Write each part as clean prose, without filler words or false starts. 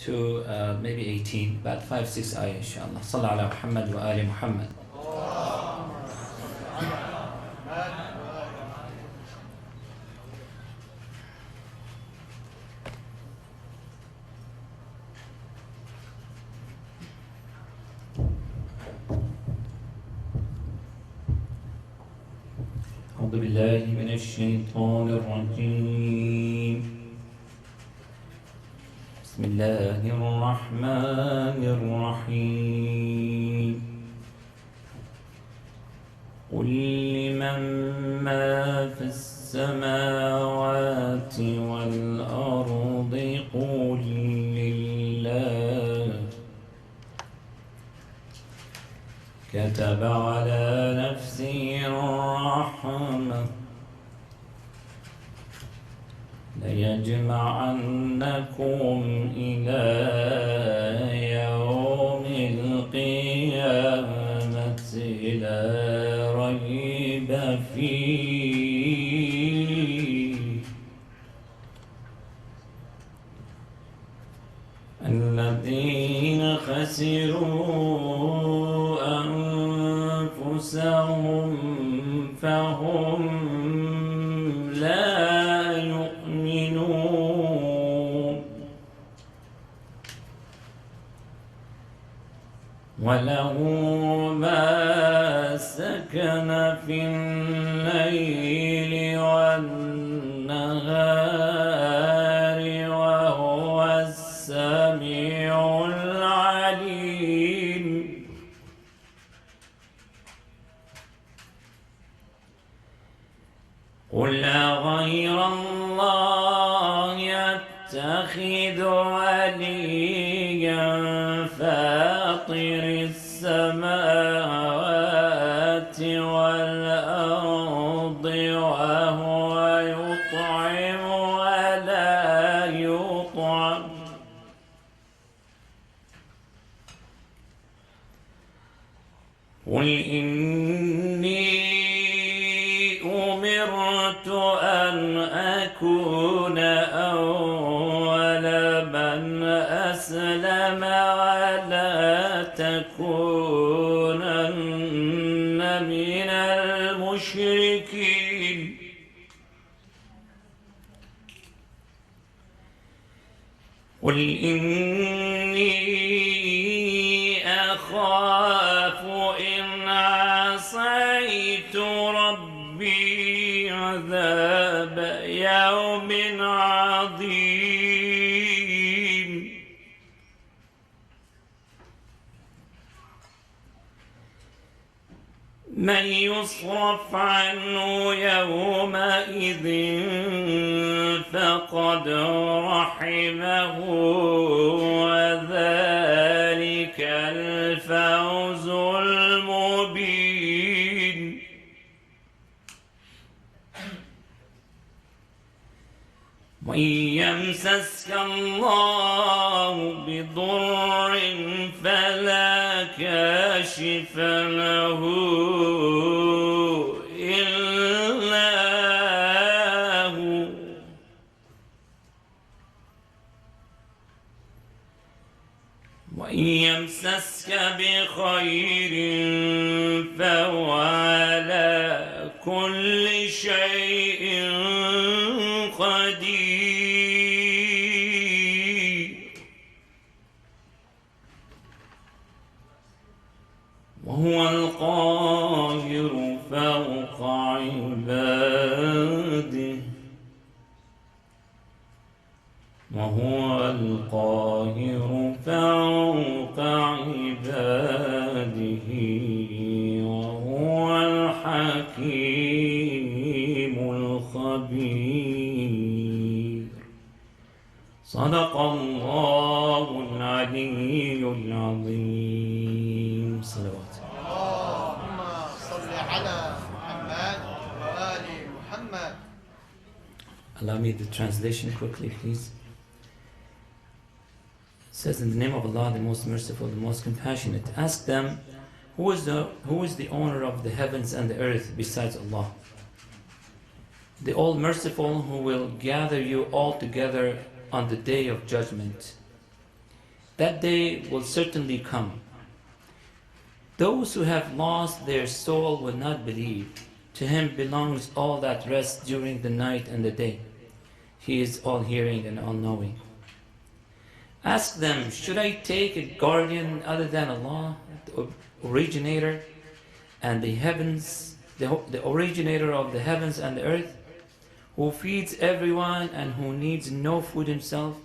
to maybe 18, about 5-6 ayah inshallah. Sallallahu ala Muhammad wa ali Muhammad. أعوذ بالله من الشيطان الرجيم. بسم الله الرحمن الرحيم. قل لمن ما في السماوات والأرض قل لله كتب على نفسه الرحمة ليجمعنكم إلى يوم القيامة لا ريب فيه الذين خسروا أنفسهم فهم لا يؤمنون وله ما سكن في الليل والنهار وهو السميع العليم. قل أغير الله يتخذ وليا فاطر السماوات والأرض وهو يطعم ولا يطعم قل إني أمرت أن أكون أول من أسلم ولا تكونن من المشركين. قل إني أخاف إن عصيت ربي عذاب يوم عظيم. من يصرف عنه يومئذ فقد رحمه وذلك الفوز المبين. وإن يمسسك الله بضر فلا كاشف له إلا هو وإن يمسسك بخير فهو على كل شيء قدير. وهو القاهر فوق عباده وهو القاهر فوق عباده وهو الحكيم الخبير. صدق الله العلي العظيم. صلوات. اللهم صل على محمد وآل محمد. Allow me the translation quickly, please. It says, in the name of Allah, the most merciful, the most compassionate. Ask them, who is the owner of the heavens and the earth besides Allah? The all-merciful, who will gather you all together on the day of judgment. That day will certainly come. Those who have lost their soul will not believe. To him belongs all that rests during the night and the day. He is all-hearing and all-knowing. Ask them, should I take a guardian other than Allah, the originator and the heavens, the originator of the heavens and the earth, who feeds everyone and who needs no food himself?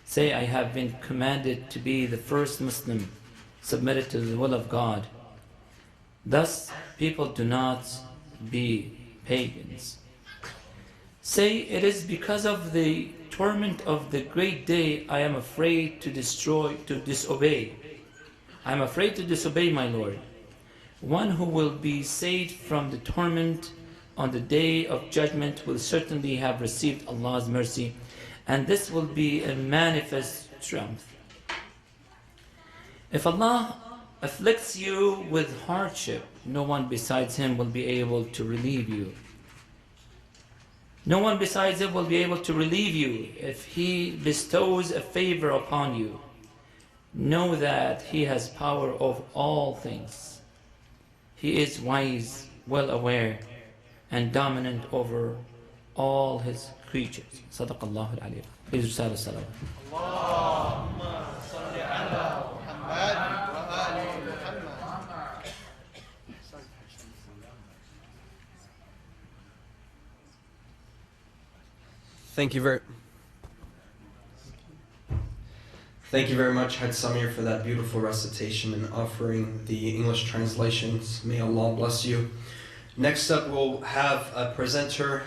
Say, I have been commanded to be the first Muslim, submitted to the will of God. Thus, people do not be pagans. Say, it is because of the torment of the great day I am afraid to disobey. I am afraid to disobey my Lord. One who will be saved from the torment on the day of judgment will certainly have received Allah's mercy, and this will be a manifest triumph. If Allah afflicts you with hardship, no one besides Him will be able to relieve you. No one besides Him will be able to relieve you if He bestows a favor upon you. Know that He has power over all things. He is wise, well aware, and dominant over all His creatures. Sadaqallahu al-Aliyah. Please recite the salawat. Allahumma salli ala Muhammad wa ali Muhammad. Thank you very much, Had Samir, for that beautiful recitation and offering the English translations. May Allah bless you. Next up, we'll have a presenter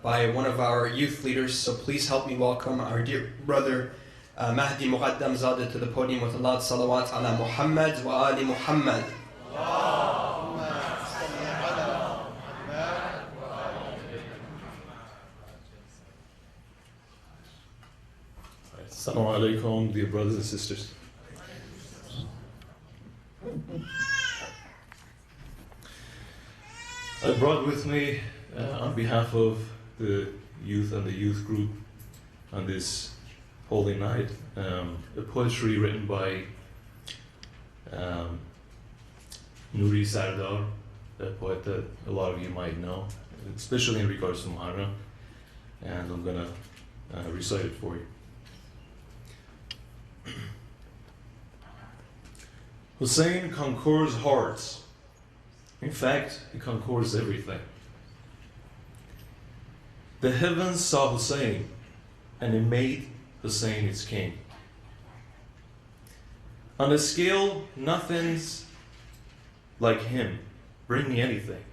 by one of our youth leaders. So please help me welcome our dear brother Mahdi Muqaddam Zadeh to the podium with a loud salawat ala Muhammad wa ali Muhammad. Assalamu alaikum, dear brothers and sisters. I brought with me, on behalf of the youth and the youth group on this holy night, a poetry written by Nuri Sardar, a poet that a lot of you might know, especially in regards to Muharram, and I'm going to recite it for you. Hussein conquers hearts. In fact, he conquers everything. The heavens saw Hussein, and it made Hussein its king. On a scale, nothing's like him. Bring me anything.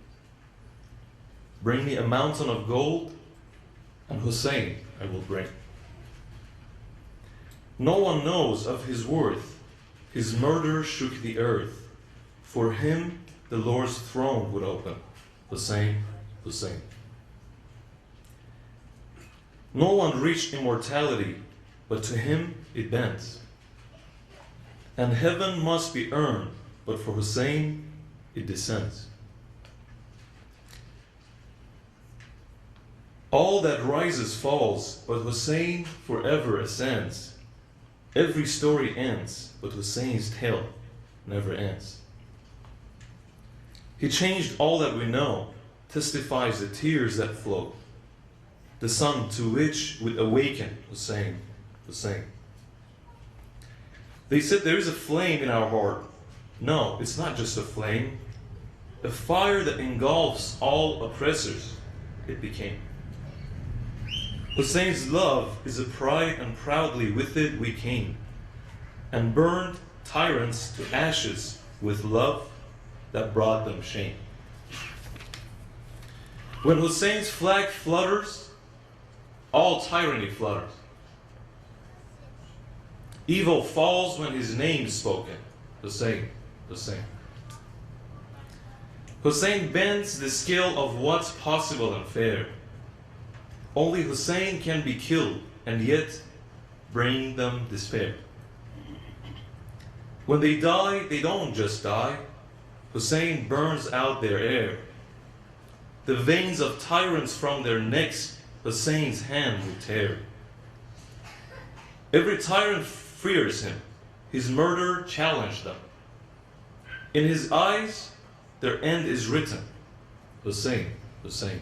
Bring me a mountain of gold, and Hussein I will bring. No one knows of his worth. His murder shook the earth. For him, the Lord's throne would open. Hussein, Hussein. No one reached immortality, but to him it bends. And heaven must be earned, but for Hussein it descends. All that rises falls, but Hussein forever ascends. Every story ends, but Hussein's tale never ends. He changed all that we know, testifies the tears that flow. The sun to which would awaken Hussein, Hussein. They said there is a flame in our heart. No, it's not just a flame. A fire that engulfs all oppressors, it became. Hussein's love is a pride, and proudly with it we came, and burned tyrants to ashes with love that brought them shame. When Hussein's flag flutters, all tyranny flutters. Evil falls when his name is spoken. Hussein, Hussein. Hussein bends the scale of what's possible and fair. Only Hussein can be killed and yet bring them despair. When they die, they don't just die. Hussein burns out their air. The veins of tyrants from their necks, Hussein's hand will tear. Every tyrant fears him. His murder challenged them. In his eyes, their end is written. Hussein, Hussein.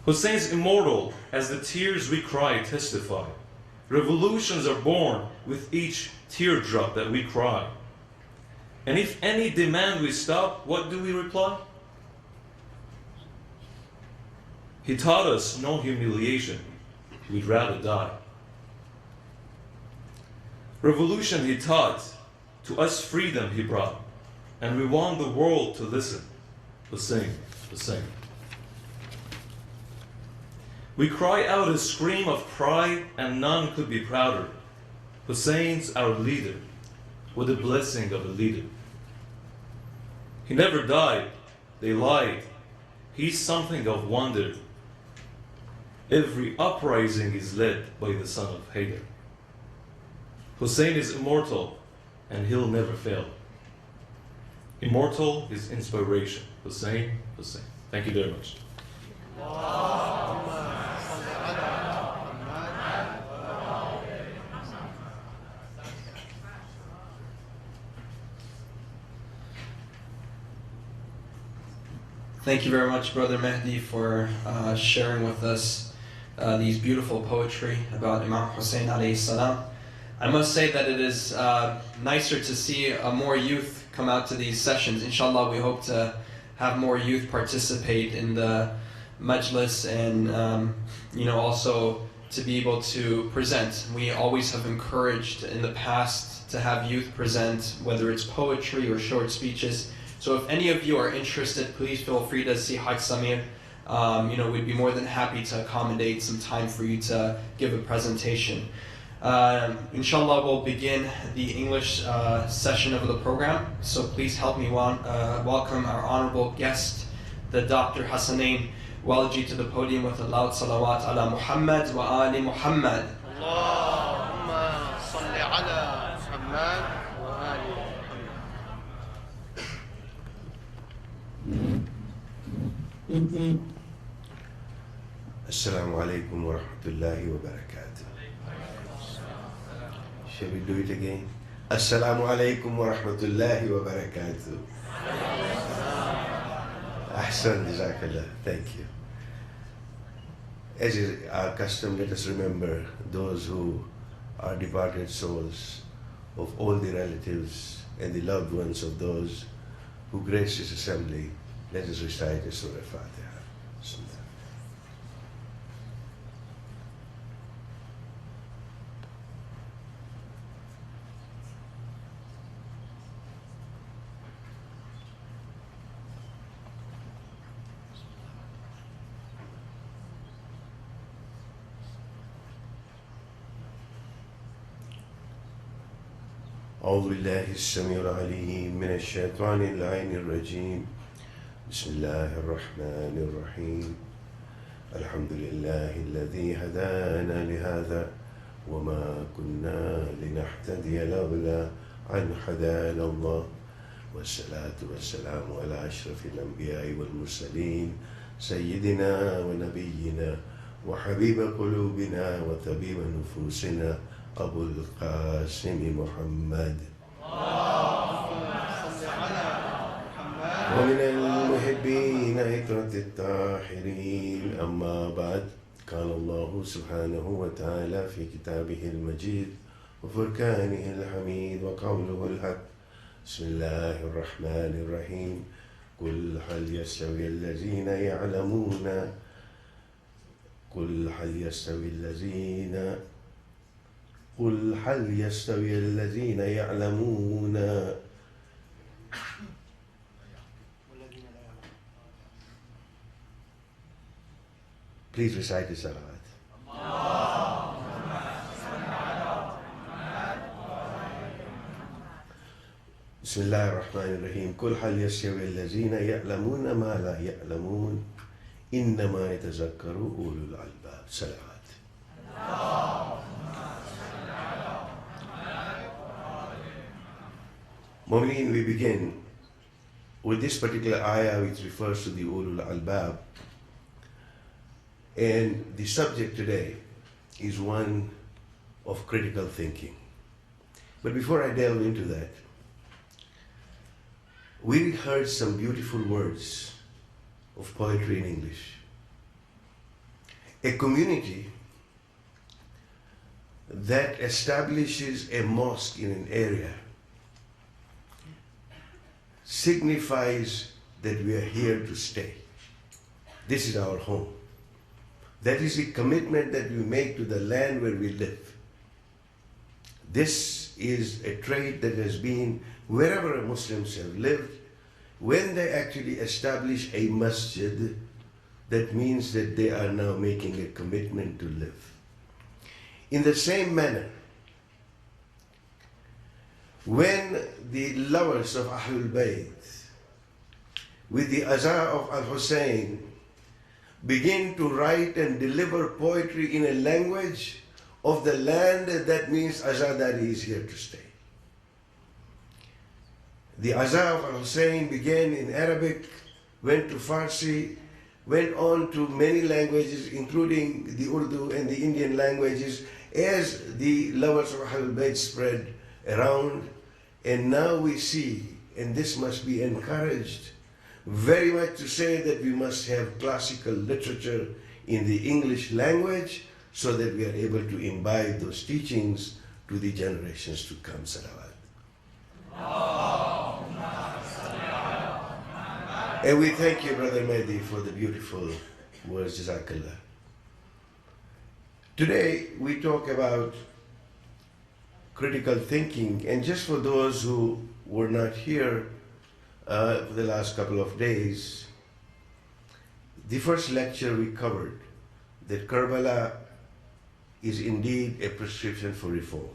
Hussein is immortal, as the tears we cry testify. Revolutions are born with each teardrop that we cry. And if any demand we stop, what do we reply? He taught us no humiliation. We'd rather die. Revolution he taught, to us freedom he brought, and we want the world to listen. Hussein, Hussein. We cry out a scream of pride, and none could be prouder. Hussein's our leader, with the blessing of a leader. He never died, they lied. He's something of wonder. Every uprising is led by the son of Haydar. Hussein is immortal, and he'll never fail. Immortal is inspiration. Hussein, Hussein. Thank you very much. Thank you very much, Brother Mehdi, for sharing with us these beautiful poetry about Imam Hussein alayhi salam. I must say that it is nicer to see more youth come out to these sessions. Inshallah, we hope to have more youth participate in the majlis and also to be able to present. We always have encouraged in the past to have youth present, whether it's poetry or short speeches. So if any of you are interested, please feel free to see Haj Samir. We'd be more than happy to accommodate some time for you to give a presentation. Inshallah, we'll begin the English session of the program. So please help me welcome our honorable guest, the Dr. Hassanain Walji, to the podium with a loud salawat ala Muhammad wa ali Muhammad. Allahumma salli ala Muhammad wa ali Muhammad. Assalamu alaikum wa rahmatullahi wa barakatuh. Shall we do it again? Assalamu alaikum wa rahmatullahi wa barakatuh. Ahsan, jazakallah. Thank you. As is our custom, let us remember those who are departed souls of all the relatives and the loved ones of those who grace this assembly. Let us recite the Surah Fatiha. Bismillah. أعوذ بالله السميع العليم من الشيطان اللعين الرجيم بسم الله الرحمن الرحيم الحمد لله الذي هدانا لهذا وما كنا لنهتدي لولا أن هدانا الله والصلاة والسلام على أشرف الأنبياء والمرسلين سيدنا ونبينا وحبيب قلوبنا وطبيب نفوسنا أبو القاسم محمد ومن المحبين عترة الطاهرين أما بعد قال الله سبحانه وتعالى في كتابه المجيد وفرقانه الحميد وقوله الحق بسم الله الرحمن الرحيم قل هل يستوي الذين يعلمون قل هل يستوي الذين يعلمون Please recite the salawat. بسم الله الرحمن الرحيم قل هل يستوي الذين يعلمون ما لا يعلمون إنما يتذكر أولو الألباب. Salawat. Mu'mineen, we begin with this particular ayah which refers to the Ulul Albab. And the subject today is one of critical thinking. But before I delve into that, we heard some beautiful words of poetry in English. A community that establishes a mosque in an area signifies that we are here to stay. This is our home. That is the commitment that we make to the land where we live. This is a trait that has been wherever Muslims have lived. When they actually establish a masjid, that means that they are now making a commitment to live. In the same manner, when the lovers of Ahlul Bayt, with the Azhar of Al-Hussein, begin to write and deliver poetry in a language of the land, that means Azadari is here to stay. The Azhar of Al-Hussein began in Arabic, went to Farsi, went on to many languages, including the Urdu and the Indian languages, as the lovers of Ahlul Bayt spread around. And now we see, and this must be encouraged, very much to say that we must have classical literature in the English language so that we are able to imbibe those teachings to the generations to come. Salawat. And we thank you, Brother Mehdi, for the beautiful words. Jazakallah. Today we talk about critical thinking, and just for those who were not here for the last couple of days, the first lecture we covered that Karbala is indeed a prescription for reform.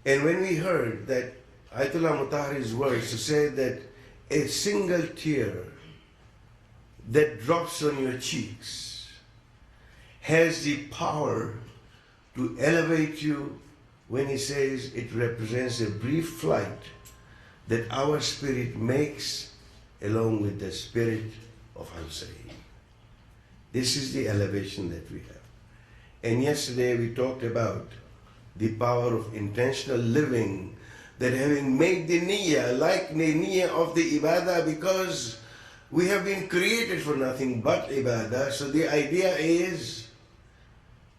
And when we heard that Ayatollah Mutahari's words to say that a single tear that drops on your cheeks has the power to elevate you, when he says it represents a brief flight that our spirit makes along with the spirit of Hussein. This is the elevation that we have. And yesterday we talked about the power of intentional living, that having made the niyyah, like the niyyah of the ibadah, because we have been created for nothing but ibadah. So the idea is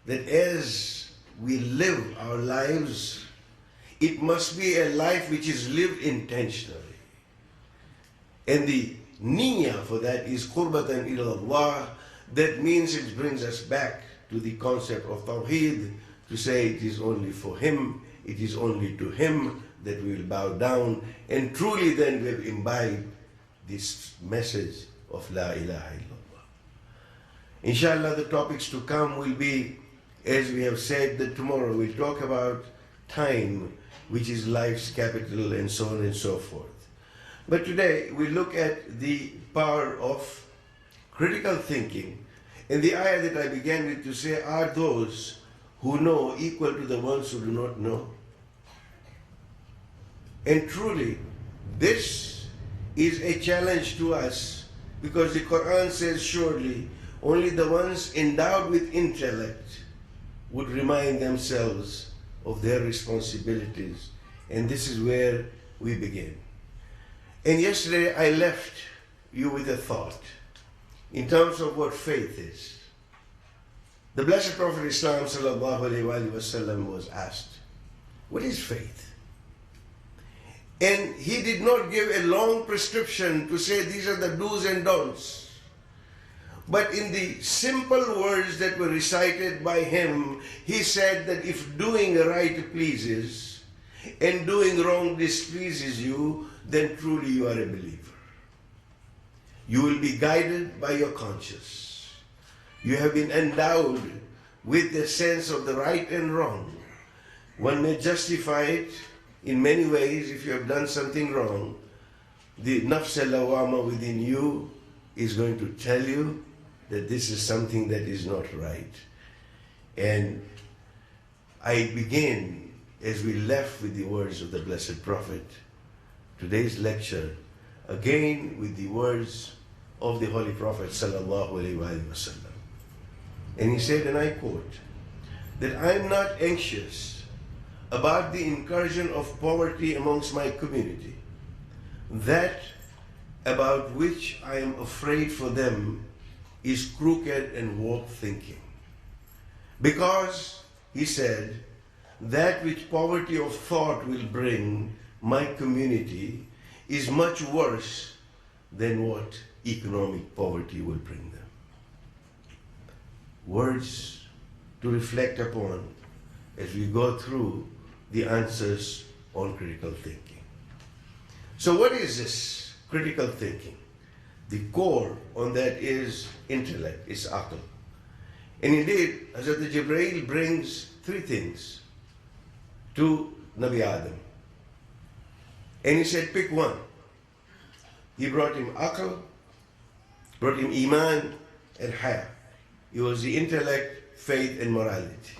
that as we live our lives, it must be a life which is lived intentionally. And the niyyah for that is qurbatan ila Allah. That means it brings us back to the concept of Tawheed, to say it is only for Him, it is only to Him that we will bow down, and truly then we have imbibed this message of La ilaha illallah. Inshallah, the topics to come will be, as we have said, that tomorrow we'll talk about time, which is life's capital, and so on and so forth. But today we look at the power of critical thinking. And the ayah that I began with to say, are those who know equal to the ones who do not know? And truly, this is a challenge to us, because the Quran says surely only the ones endowed with intellect would remind themselves of their responsibilities. And this is where we begin. And yesterday I left you with a thought in terms of what faith is. The Blessed Prophet Islam sallallahu alaihi wasallam was asked, what is faith? And he did not give a long prescription to say these are the do's and don'ts. But in the simple words that were recited by him, he said that if doing right pleases and doing wrong displeases you, then truly you are a believer. You will be guided by your conscience. You have been endowed with the sense of the right and wrong. One may justify it in many ways. If you have done something wrong, the nafs al-lawama within you is going to tell you that this is something that is not right. And I begin, as we left with the words of the Blessed Prophet, today's lecture, again with the words of the Holy Prophet sallallahu alaihi wasallam. And he said, and I quote, that I am not anxious about the incursion of poverty amongst my community, that about which I am afraid for them is crooked and warped thinking. Because, he said, that which poverty of thought will bring my community is much worse than what economic poverty will bring them. Words to reflect upon as we go through the answers on critical thinking. So what is this critical thinking? The core on that is intellect, is aql. And indeed, Hazrat Jibreel brings three things to Nabi Adam. And he said, pick one. He brought him aql, brought him iman and haya. It was the intellect, faith and morality.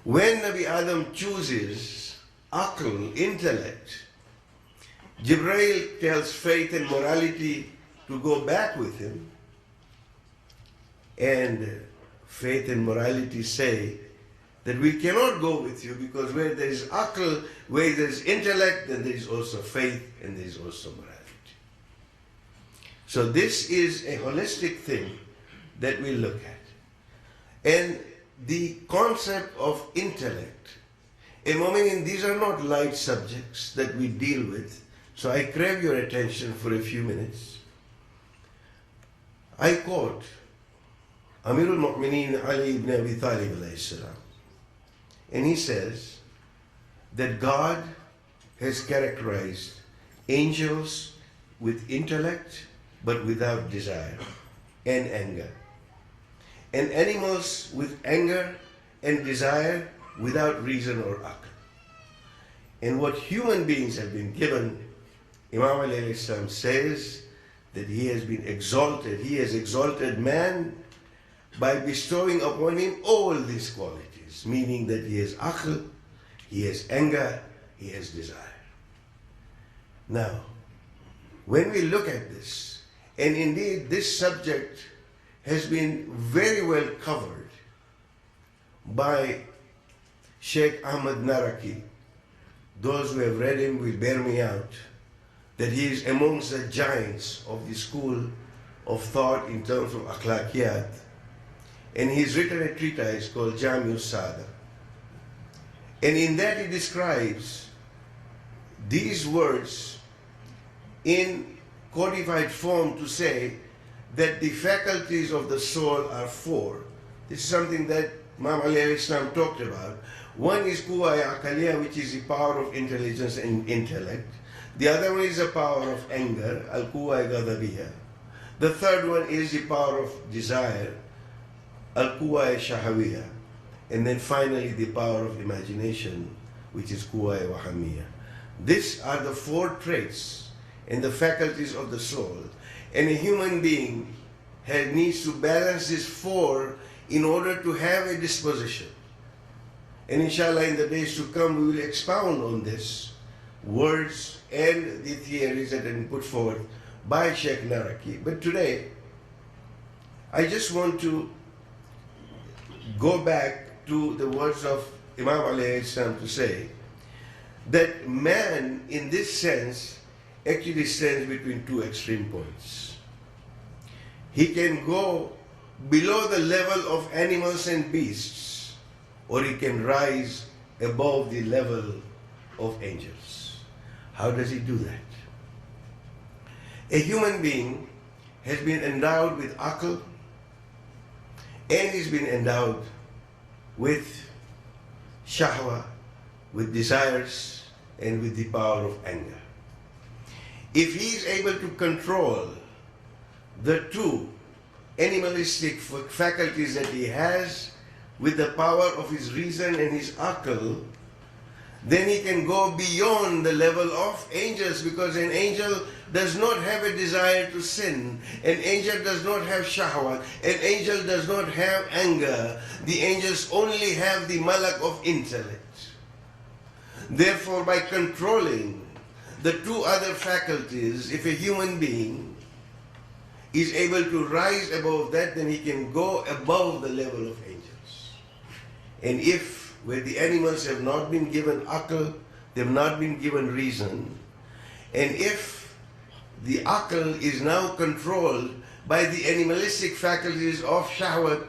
When Nabi Adam chooses aql, intellect, Jibreel tells faith and morality to go back with him, and faith and morality say that we cannot go with you because where there is aql, where there is intellect, then there is also faith and there is also morality. So this is a holistic thing that we look at. And the concept of intellect, these are not light subjects that we deal with, so I crave your attention for a few minutes. I quote Amirul Mu'mineen Ali ibn Abi Talib alayhi salam, and he says that God has characterized angels with intellect but without desire and anger, and animals with anger and desire without reason or aql. And what human beings have been given, Imam Ali alayhi salam says that he has been exalted, he has exalted man by bestowing upon him all these qualities, meaning that he has aql, he has anger, he has desire. Now, when we look at this, and indeed this subject has been very well covered by Sheikh Ahmad Naraki. Those who have read him will bear me out that he is amongst the giants of the school of thought in terms of akhlaqiyat. And he's written a treatise called Jami'us Sada. And in that he describes these words in codified form to say that the faculties of the soul are four. This is something that Imam Ali alayhi salam talked about. One is quwa aqaliyah, which is the power of intelligence and intellect. The other one is the power of anger, al-quwa ghadabiyah. The third one is the power of desire, al-quwa shahawiyah. And then finally the power of imagination, which is quwa wahamiyah. These are the four traits and the faculties of the soul. And a human being needs to balance these four in order to have a disposition. And inshallah in the days to come we will expound on this, words and the theories that have been put forward by Sheikh Naraki. But today, I just want to go back to the words of Imam alayhi salam to say that man in this sense actually stands between two extreme points. He can go below the level of animals and beasts, or he can rise above the level of angels. How does he do that? A human being has been endowed with aql and he's been endowed with shahwa, with desires and with the power of anger. If he is able to control the two animalistic faculties that he has with the power of his reason and his aql, then he can go beyond the level of angels, because an angel does not have a desire to sin. An angel does not have shahwa. An angel does not have anger. The angels only have the malak of intellect. Therefore, by controlling the two other faculties, if a human being is able to rise above that, then he can go above the level of angels. And if, where the animals have not been given akal, they have not been given reason, and if the akal is now controlled by the animalistic faculties of shahwat,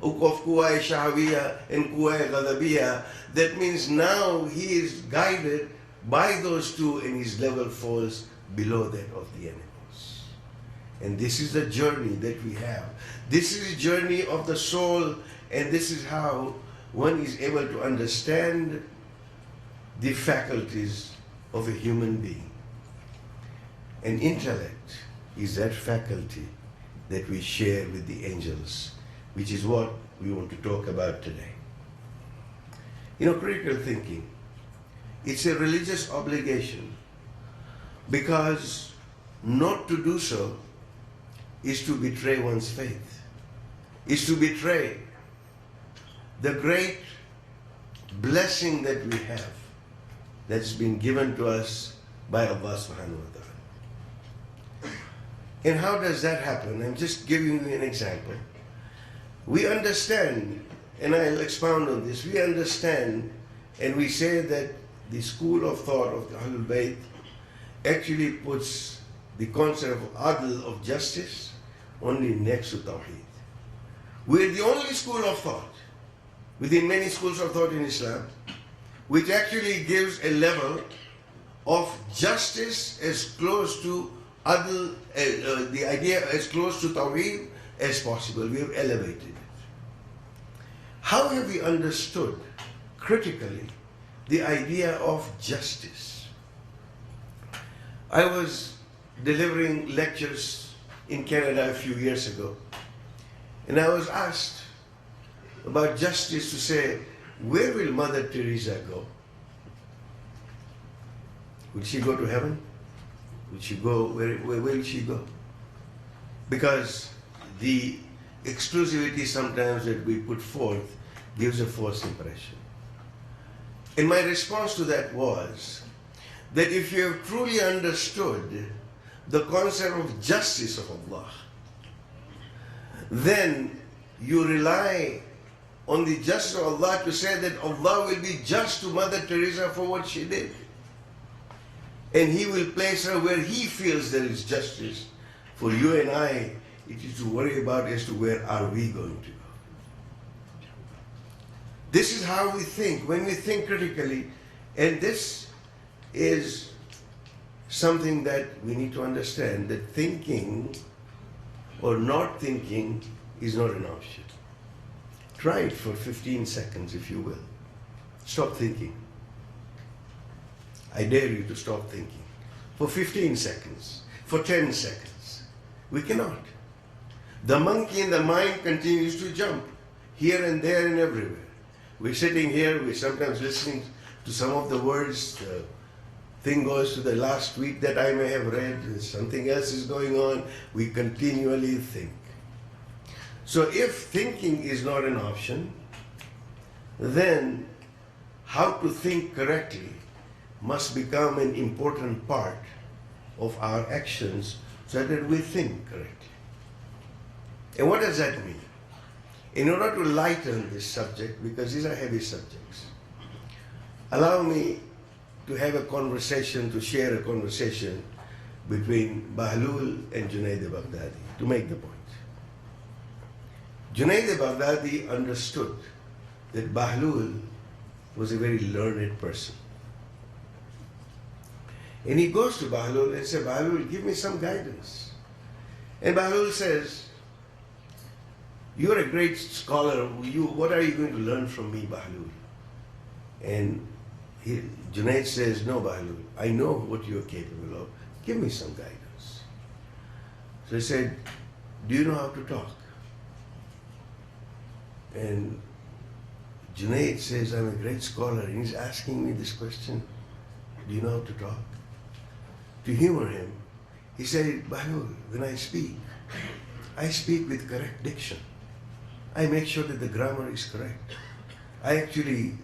of kuwai shahawiyah and kuwai ghadabiyah, that means now he is guided by those two and his level falls below that of the animals. And this is the journey that we have. This is the journey of the soul, and this is how one is able to understand the faculties of a human being. And intellect is that faculty that we share with the angels, which is what we want to talk about today. You know, critical thinking, it's a religious obligation, because not to do so is to betray one's faith, is to betray the great blessing that we have that's been given to us by Allah subhanahu wa ta'ala. And how does that happen? I'm just giving you an example. We understand, and I'll expound on this, we understand and we say that the school of thought of the Ahlul Bayt actually puts the concept of adl, of justice, only next to Tawheed. We're the only school of thought within many schools of thought in Islam which actually gives a level of justice as close to adl, the idea as close to Tawheed as possible. We have elevated it. How have we understood critically the idea of justice? I was delivering lectures in Canada a few years ago, and I was asked about justice to say, where will Mother Teresa go? Will she go to heaven? Will she go, where will she go? Because the exclusivity sometimes that we put forth gives a false impression. And my response to that was that if you have truly understood the concept of justice of Allah, then you rely on the justice of Allah to say that Allah will be just to Mother Teresa for what she did. And He will place her where He feels there is justice. For you and I, it is to worry about as to where are we going to go. This is how we think, when we think critically, and this is something that we need to understand, that thinking or not thinking is not an option. Try it for 15 seconds, if you will. Stop thinking. I dare you to stop thinking. For 15 seconds, for 10 seconds. We cannot. The monkey in the mind continues to jump here and there and everywhere. We're sitting here, we're sometimes listening to some of the words. The thing goes to the last tweet that I may have read, something else is going on. We continually think. So if thinking is not an option, then how to think correctly must become an important part of our actions so that we think correctly. And what does that mean? In order to lighten this subject, because these are heavy subjects, allow me to have a conversation, to share a conversation between Bahlul and Junaid al-Baghdadi, to make the point. Junaid al-Baghdadi understood that Bahlul was a very learned person. And he goes to Bahlul and says, Bahlul, give me some guidance. And Bahlul says, you're a great scholar. What are you going to learn from me, Bahlul? And Junaid says, no, Bahlul, I know what you're capable of. Give me some guidance. So he said, do you know how to talk? And Junaid says, I'm a great scholar. And he's asking me this question, do you know how to talk? To humor him, he said, Bahlul, when I speak with correct diction. I make sure that the grammar is correct. I actually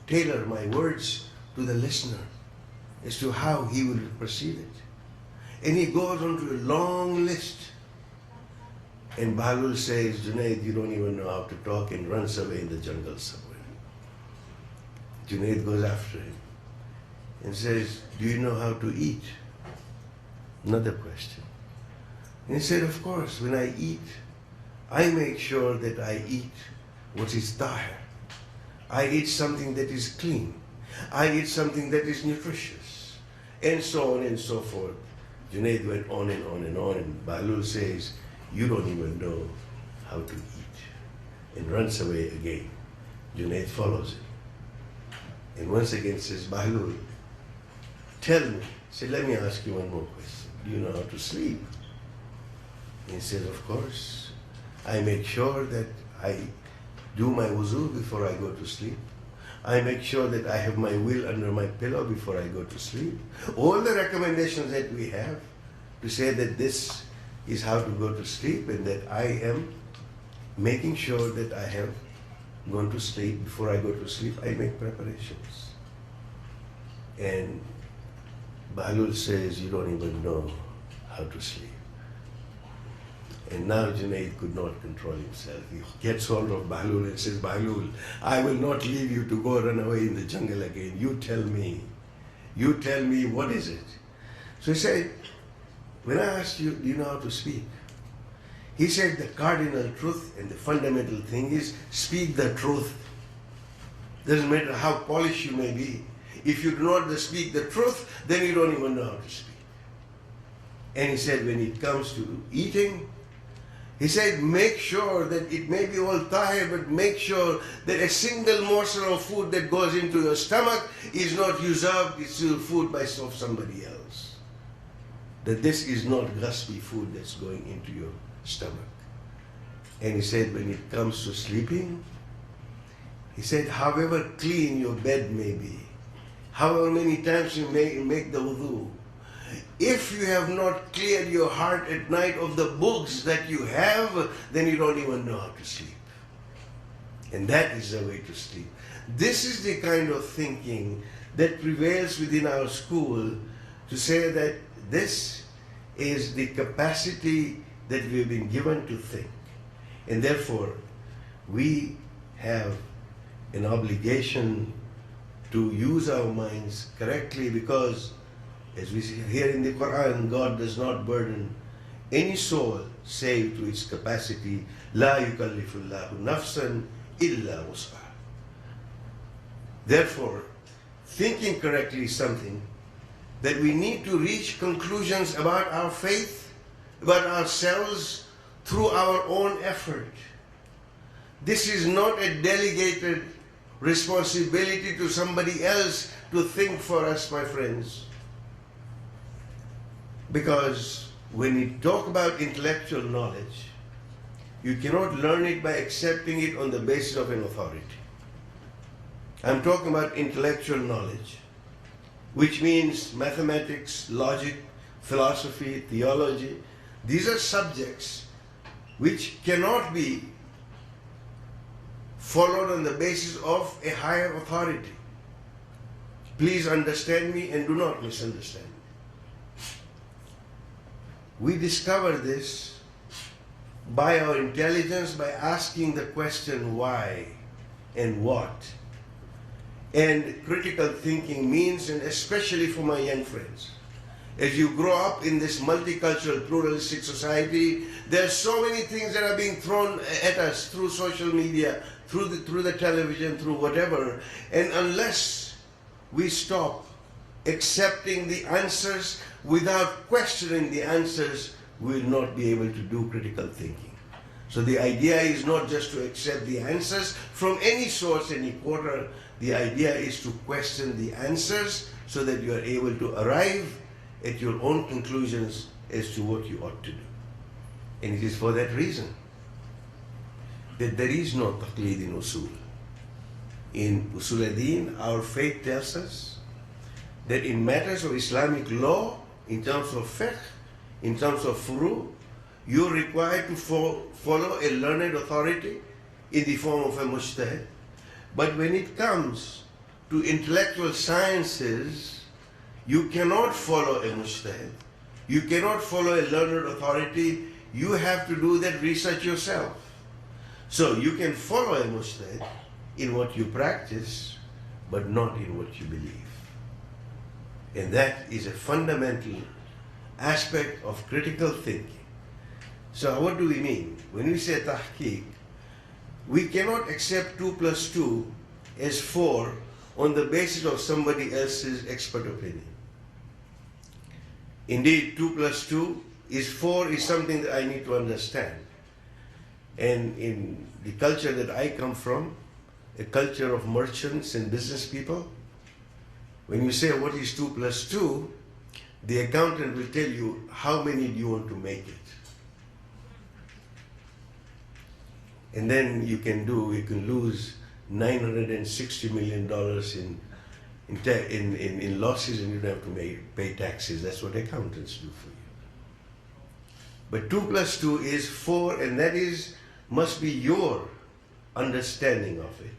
tailor my words to the listener as to how he will perceive it. And he goes on to a long list. And Bahlul says, Junaid, you don't even know how to talk, and runs away in the jungle somewhere. Junaid goes after him and says, do you know how to eat? Another question. And he said, of course, when I eat, I make sure that I eat what is tahir. I eat something that is clean. I eat something that is nutritious. And so on and so forth. Junaid went on and on and on, and Bahlul says, you don't even know how to eat, and runs away again. Junaid follows him. And once again says, Bahlul, tell me. He said, let me ask you one more question. Do you know how to sleep? And he said, of course. I make sure that I do my wuzu before I go to sleep. I make sure that I have my will under my pillow before I go to sleep. All the recommendations that we have to say that this is how to go to sleep, and that I am making sure that I have gone to sleep. Before I go to sleep, I make preparations. And Bahlul says, you don't even know how to sleep. And now Junaid could not control himself. He gets hold of Bahlul and says, Bahlul, I will not leave you to go run away in the jungle again. You tell me, what is it? So he said, when I asked you, do you know how to speak? He said, the cardinal truth and the fundamental thing is speak the truth. Doesn't matter how polished you may be. If you do not speak the truth, then you don't even know how to speak. And he said, when it comes to eating, he said, make sure that it may be all tahir, but make sure that a single morsel of food that goes into your stomach is not usurped, it's still food by somebody else. That this is not ghasbi food that's going into your stomach. And he said, when it comes to sleeping, he said, however clean your bed may be, however many times you may make the wudu, if you have not cleared your heart at night of the bugs that you have, then you don't even know how to sleep. And that is the way to sleep. This is the kind of thinking that prevails within our school, to say that this is the capacity that we have been given to think. And therefore, we have an obligation to use our minds correctly, because as we see here in the Quran, God does not burden any soul save to its capacity. La yukallifullahu nafsan illa wus'aha. Therefore, thinking correctly is something that we need to reach conclusions about our faith, about ourselves, through our own effort. This is not a delegated responsibility to somebody else to think for us, my friends. Because when you talk about intellectual knowledge, you cannot learn it by accepting it on the basis of an authority. I'm talking about intellectual knowledge, which means mathematics, logic, philosophy, theology. These are subjects which cannot be followed on the basis of a higher authority. Please understand me and do not misunderstand me. We discover this by our intelligence, by asking the question why and what. And critical thinking means, and especially for my young friends, as you grow up in this multicultural, pluralistic society, there are so many things that are being thrown at us through social media, through the television, through whatever. And unless we stop accepting the answers without questioning the answers, we will not be able to do critical thinking. So the idea is not just to accept the answers from any source, any quarter. The idea is to question the answers so that you are able to arrive at your own conclusions as to what you ought to do. And it is for that reason that there is no taqleed in usul. In usul ad-din, our faith tells us that in matters of Islamic law, in terms of fiqh, in terms of furu, you are required to follow a learned authority in the form of a mujtahid. But when it comes to intellectual sciences, you cannot follow a mujtahid. You cannot follow a learned authority. You have to do that research yourself. So you can follow a mujtahid in what you practice, but not in what you believe. And that is a fundamental aspect of critical thinking. So what do we mean? When we say tahqiq, we cannot accept 2 plus 2 as 4 on the basis of somebody else's expert opinion. Indeed, 2 plus 2 is 4 is something that I need to understand. And in the culture that I come from, a culture of merchants and business people, when you say what is 2 plus 2, the accountant will tell you how many do you want to make it. And then you can lose $960 million in losses, and you don't have to pay taxes. That's what accountants do for you. But 2 plus 2 is 4, and that must be your understanding of it.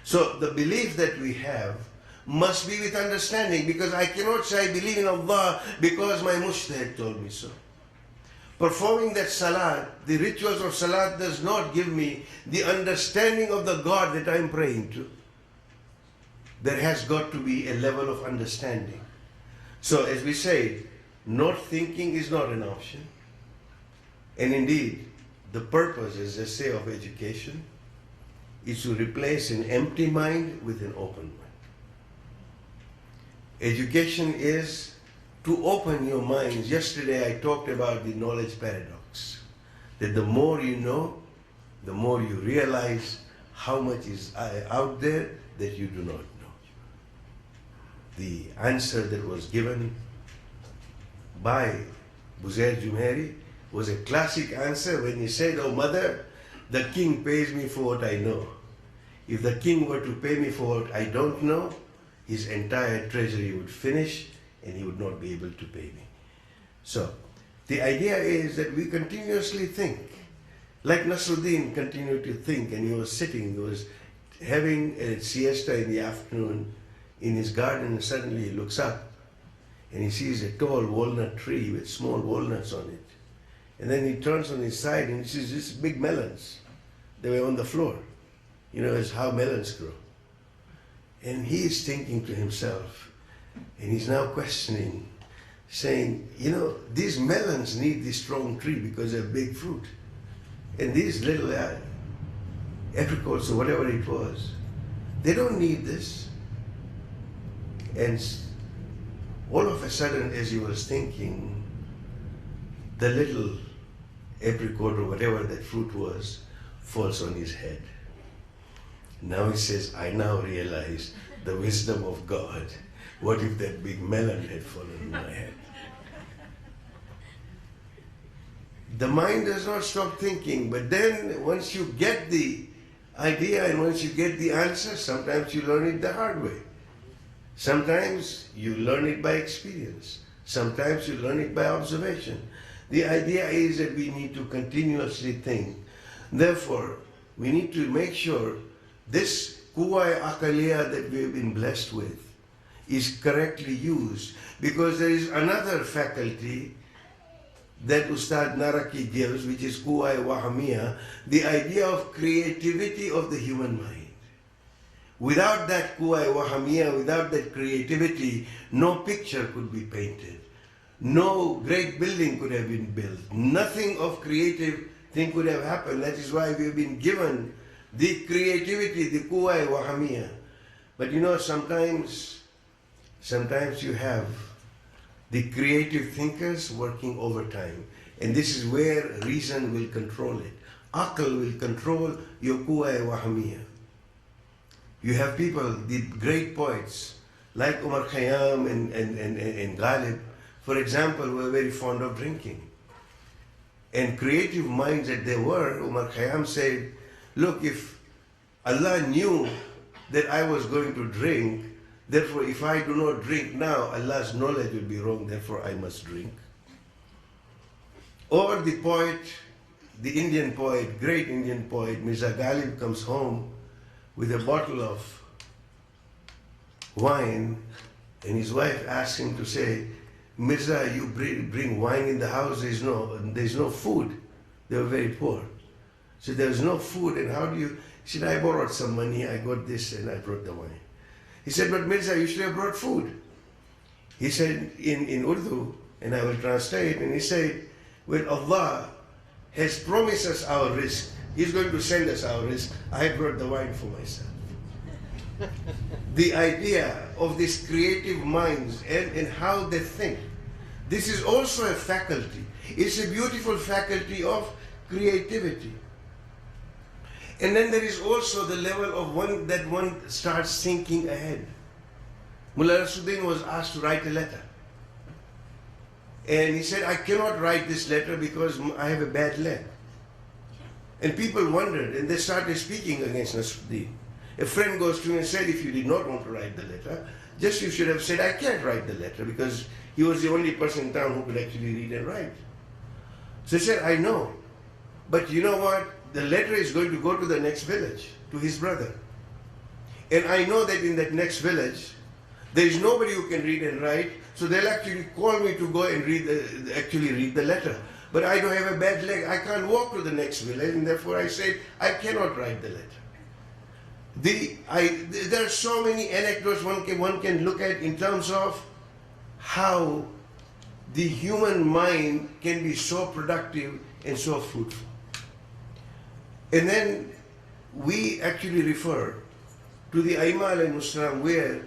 So the belief that we have must be with understanding, because I cannot say I believe in Allah because my mujtahid told me so. Performing that salat, the rituals of salat, does not give me the understanding of the God that I'm praying to. There has got to be a level of understanding. So as we say, not thinking is not an option. And indeed, the purpose, as they say, of education is to replace an empty mind with an open mind. Education is to open your minds. Yesterday I talked about the knowledge paradox, that the more you know, the more you realize how much is out there that you do not know. The answer that was given by Buzair Jumheri was a classic answer when he said, "Oh mother, the king pays me for what I know. If the king were to pay me for what I don't know, his entire treasury would finish and he would not be able to pay me." So the idea is that we continuously think. Like Nasruddin continued to think, and he was sitting, he was having a siesta in the afternoon in his garden, and suddenly he looks up and he sees a tall walnut tree with small walnuts on it. And then he turns on his side and he sees these big melons. They were on the floor. You know, it's how melons grow. And he is thinking to himself, and he's now questioning, saying, you know, these melons need this strong tree because they're big fruit. And these little apricots or whatever it was, they don't need this. And all of a sudden, as he was thinking, the little apricot or whatever that fruit was falls on his head. Now he says, I now realize the wisdom of God. What if that big melon had fallen on my head? The mind does not stop thinking, but then once you get the idea and once you get the answer, sometimes you learn it the hard way. Sometimes you learn it by experience. Sometimes you learn it by observation. The idea is that we need to continuously think. Therefore, we need to make sure this Quwwa Aqliya that we have been blessed with is correctly used, because there is another faculty that Ustad Naraki gives, which is Quwwa Wahamiya, the idea of creativity of the human mind. Without that Quwwa Wahamiya, without that creativity, no picture could be painted. No great building could have been built. Nothing of creative thing could have happened. That is why we have been given the creativity, the Quwwa Wahamiya. But you know, sometimes you have the creative thinkers working overtime. And this is where reason will control it. Aql will control your Quwwa Wahamiya. You have people, the great poets, like Umar Khayyam and Ghalib, for example, were very fond of drinking. And creative minds that they were, Umar Khayyam said, look, if Allah knew that I was going to drink, therefore if I do not drink now, Allah's knowledge will be wrong, therefore I must drink. Or the poet, the Indian poet, great Indian poet, Mirza Ghalib comes home with a bottle of wine, and his wife asks him to say, Mirza, you bring wine in the house, there's no food. They were very poor. So there's no food, and how do you? He said, I borrowed some money, I got this, and I brought the wine. He said, but Mirza, you should have brought food. He said in Urdu, and I will translate, and he said, when Allah has promised us our rizq, He's going to send us our rizq, I brought the wine for myself. The idea of these creative minds and how they think, this is also a faculty. It's a beautiful faculty of creativity. And then there is also the level of one starts thinking ahead. Mullah Rasuddin was asked to write a letter. And he said, I cannot write this letter because I have a bad leg. And people wondered, and they started speaking against Nasruddin. A friend goes to him and said, if you did not want to write the letter, just you should have said, I can't write the letter, because he was the only person in town who could actually read and write. So he said, I know, but you know what? The letter is going to go to the next village, to his brother. And I know that in that next village, there is nobody who can read and write, so they'll actually call me to go and read the letter. But I don't have a bad leg, I can't walk to the next village, and therefore I said, I cannot write the letter. There are so many anecdotes one can look at in terms of how the human mind can be so productive and so fruitful. And then we actually refer to the Aimma alayhi Muslim where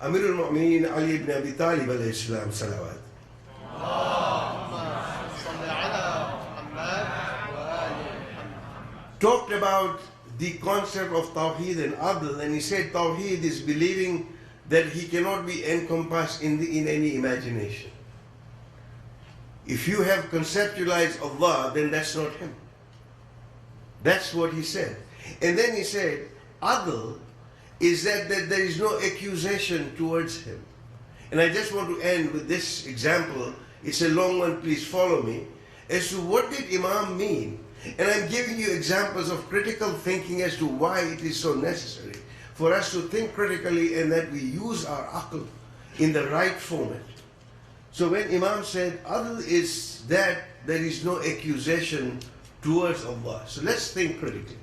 Amirul Mu'mineen Ali ibn Abi Talib alayhi salam salawat. Talked about the concept of Tawheed and Adl, and he said Tawheed is believing that he cannot be encompassed in any imagination. If you have conceptualized Allah, then that's not Him. That's what he said. And then he said, Adl is that there is no accusation towards Him. And I just want to end with this example. It's a long one, please follow me. As to what did Imam mean? And I'm giving you examples of critical thinking as to why it is so necessary for us to think critically and that we use our aql in the right format. So when Imam said, Adl is that there is no accusation towards Allah. So let's think critically.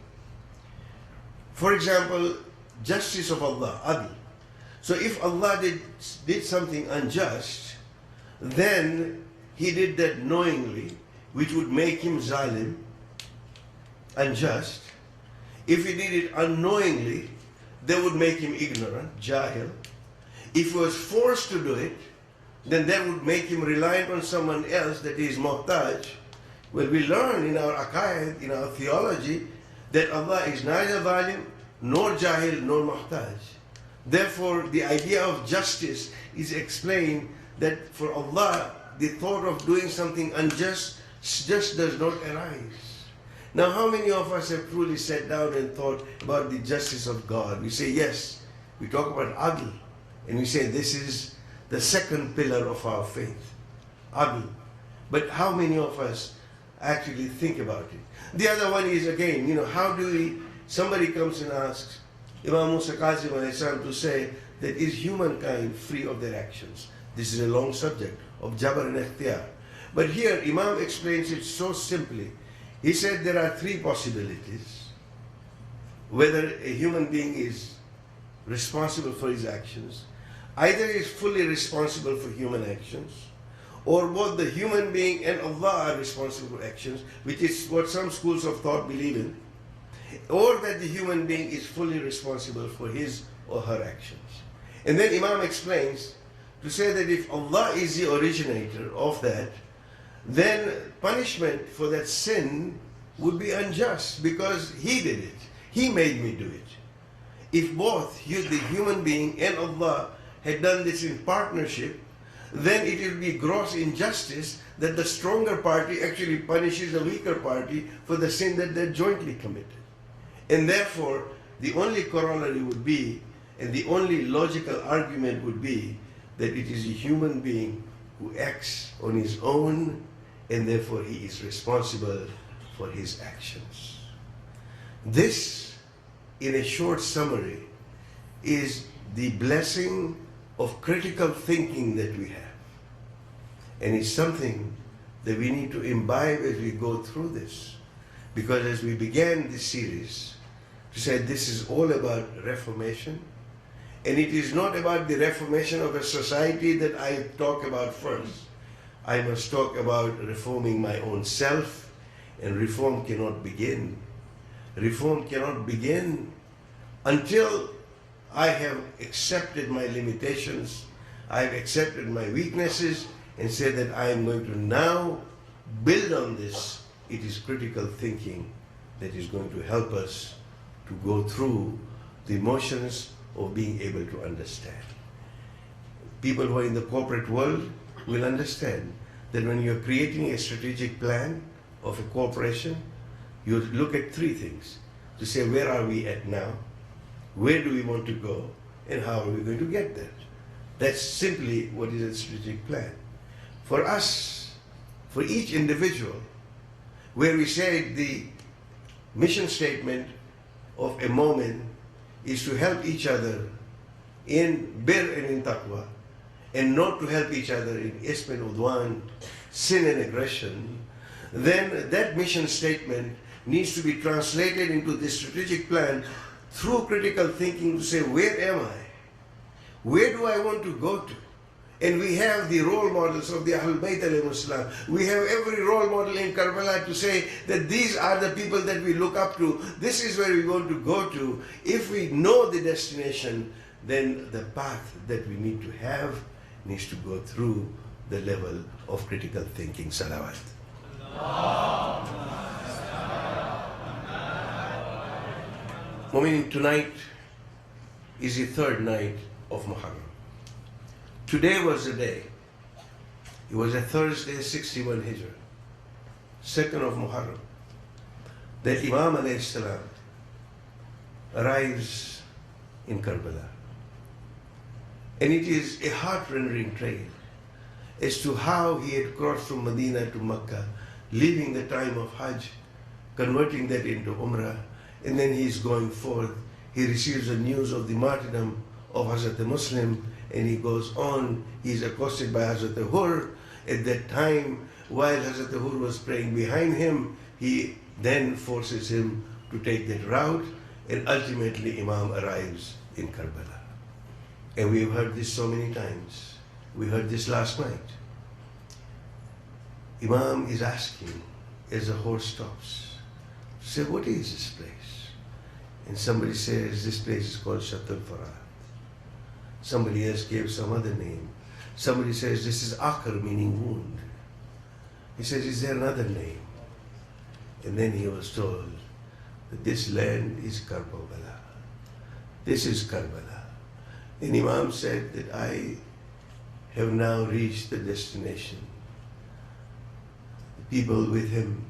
For example, justice of Allah, Adl. So if Allah did something unjust, then He did that knowingly, which would make Him zalim, unjust. If He did it unknowingly, that would make Him ignorant, jahil. If He was forced to do it, then that would make Him reliant on someone else, that He is muhtaj. Well, we learn in our aqaid, in our theology, that Allah is neither zalim, nor jahil, nor muhtaj. Therefore, the idea of justice is explained that for Allah, the thought of doing something unjust just does not arise. Now, how many of us have truly sat down and thought about the justice of God? We say, yes, we talk about Adl, and we say this is the second pillar of our faith, Adl. But how many of us actually think about it? The other one is, again, how do we, somebody comes and asks Imam Musa Kazim alayhi salam to say that is humankind free of their actions? This is a long subject of Jabr and Ikhtiyar. But here, Imam explains it so simply. He said there are three possibilities. Whether a human being is responsible for his actions, either he is fully responsible for human actions, or both the human being and Allah are responsible for actions, which is what some schools of thought believe in, or that the human being is fully responsible for his or her actions. And then Imam explains to say that if Allah is the originator of that, then punishment for that sin would be unjust because He did it. He made me do it. If both the human being and Allah had done this in partnership, then it will be gross injustice that the stronger party actually punishes the weaker party for the sin that they jointly committed. And therefore, the only corollary would be, and the only logical argument would be, that it is a human being who acts on his own, and therefore he is responsible for his actions. This, in a short summary, is the blessing of critical thinking that we have. And it's something that we need to imbibe as we go through this. Because as we began this series, to say this is all about reformation, And it is not about the reformation of a society that I talk about first. I must talk about reforming my own self, and reform cannot begin. Reform cannot begin until I have accepted my limitations, I have accepted my weaknesses, and said that I am going to now build on this. It is critical thinking that is going to help us to go through the motions of being able to understand. People who are in the corporate world will understand that when you're creating a strategic plan of a corporation, you look at three things to say, where are we at now? Where do we want to go? And how are we going to get there? That's simply what is a strategic plan. For us, for each individual, where we say the mission statement of a moment is to help each other in bir and in taqwa, and not to help each other in ism and udwan, sin and aggression, then that mission statement needs to be translated into the strategic plan through critical thinking to say, where am I? Where do I want to go to? And we have the role models of the Ahlul Bayt alayhim salam. We have every role model in Karbala to say that these are the people that we look up to. This is where we want to go to. If we know the destination, then the path that we need to have needs to go through the level of critical thinking. Salawat. Mu'min, tonight is the third night of Muharram. Today was the day. It was a Thursday, 61 Hijrah, 2nd of Muharram, that Imam alayhi salam arrives in Karbala. And it is a heart-rending tale as to how he had crossed from Medina to Makkah, leaving the time of Hajj, converting that into Umrah, and then he is going forth. He receives the news of the martyrdom of Hazrat Muslim, and he goes on. He is accosted by Hazrat Hur. At that time, while Hazrat Hur was praying behind him, he then forces him to take that route, and ultimately Imam arrives in Karbala. And we have heard this so many times. We heard this last night. Imam is asking, as the horse stops, say, what is this place? And somebody says, this place is called Shatul Farad. Somebody else gave some other name. Somebody says, this is Akar, meaning wound. He says, is there another name? And then he was told that this land is Karbala. This is Karbala. And Imam said that I have now reached the destination. The people with him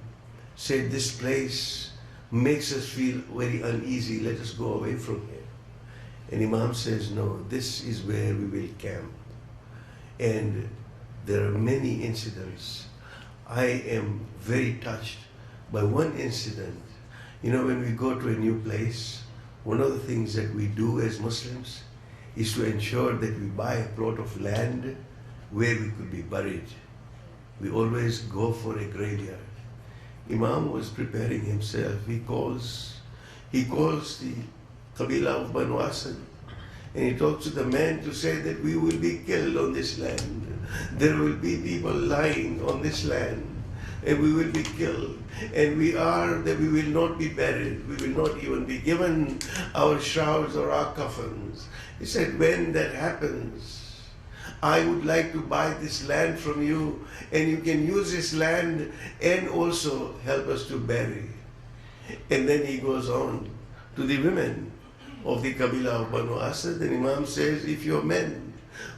said, this place makes us feel very uneasy. Let us go away from here. And Imam says, no, this is where we will camp. And there are many incidents. I am very touched by one incident. You know, when we go to a new place, one of the things that we do as Muslims is to ensure that we buy a plot of land where we could be buried. We always go for a graveyard. Imam was preparing himself. He calls the Qabila of Banu Asad, and he talks to the man to say that we will be killed on this land. There will be people lying on this land, and we will be killed. And we will not be buried. We will not even be given our shrouds or our coffins. He said, when that happens, I would like to buy this land from you, and you can use this land and also help us to bury. And then he goes on to the women of the Qabila of Banu Asad, and Imam says, if your men,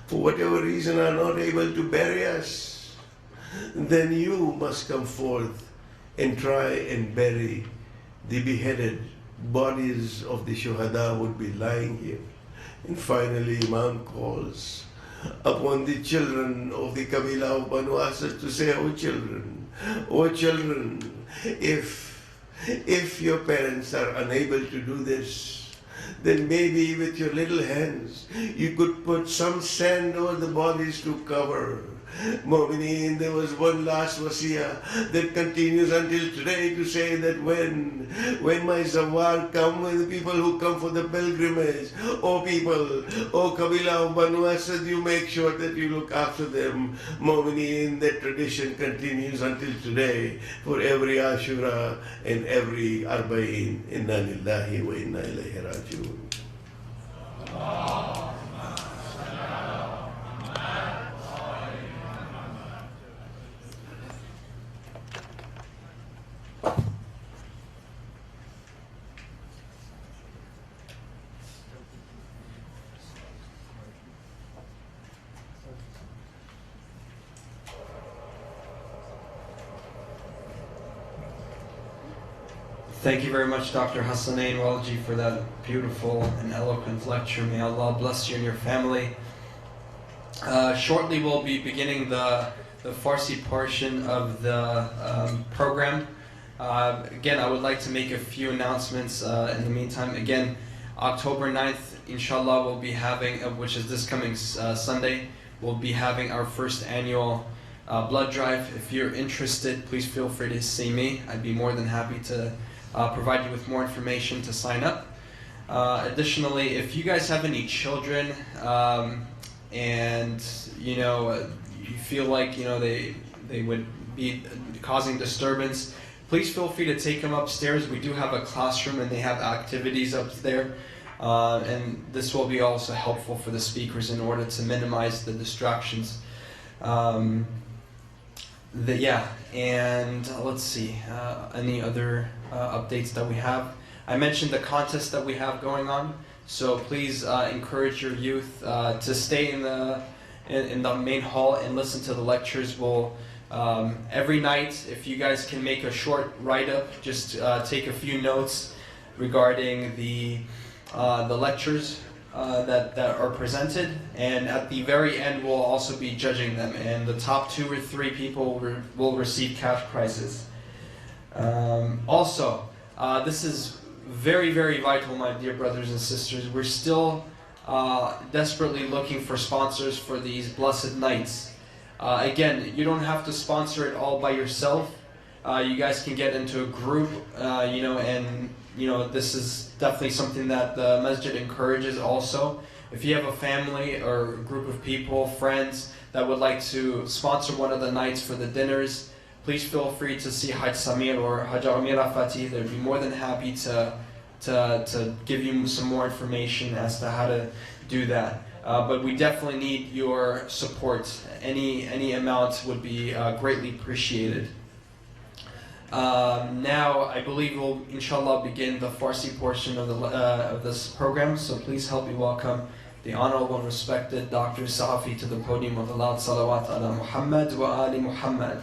for whatever reason, are not able to bury us, then you must come forth and try and bury the beheaded bodies of the shuhada would be lying here. And finally Imam calls upon the children of the Qabila of Banu Asad to say, oh children, if your parents are unable to do this, then maybe with your little hands you could put some sand over the bodies to cover. Mu'mineen, there was one last wasiyah that continues until today to say that when my Zawar come, when the people who come for the pilgrimage, people, Kabila of Banu Asad, you make sure that you look after them. Mu'mineen, that tradition continues until today for every Ashura and every Arba'in. Inna lillahi wa inna ilayhi raji'un. Thank you very much, Dr. Hassanain Walji, for that beautiful and eloquent lecture. May Allah bless you and your family. Shortly we'll be beginning the Farsi portion of the program. Again, I would like to make a few announcements in the meantime. Again, October 9th, inshallah, we'll be having, which is this coming Sunday, we'll be having our first annual blood drive. If you're interested, please feel free to see me. I'd be more than happy to provide you with more information to sign up. Additionally, if you guys have any children and you feel like they would be causing disturbance, please feel free to take them upstairs. We do have a classroom and they have activities up there, and this will be also helpful for the speakers in order to minimize the distractions. And let's see, any other updates that we have. I mentioned the contest that we have going on, so please encourage your youth to stay in the main hall and listen to the lectures. We'll every night, if you guys can make a short write-up, just take a few notes regarding the lectures that are presented, and at the very end we'll also be judging them, and the top 2 or 3 people will receive cash prizes. Also, this is very, very vital, my dear brothers and sisters. We're still desperately looking for sponsors for these blessed nights. Again, you don't have to sponsor it all by yourself. You guys can get into a group, this is definitely something that the masjid encourages also. If you have a family or a group of people, friends, that would like to sponsor one of the nights for the dinners, please feel free to see Haj Samir or Haj Amira Fatih. They'd be more than happy to give you some more information as to how to do that. But we definitely need your support. Any amount would be greatly appreciated. Now, I believe we'll, inshallah, begin the Farsi portion of this program. So please help me welcome the honorable and respected Dr. Safi to the podium of the loud salawat ala Muhammad wa ali Muhammad.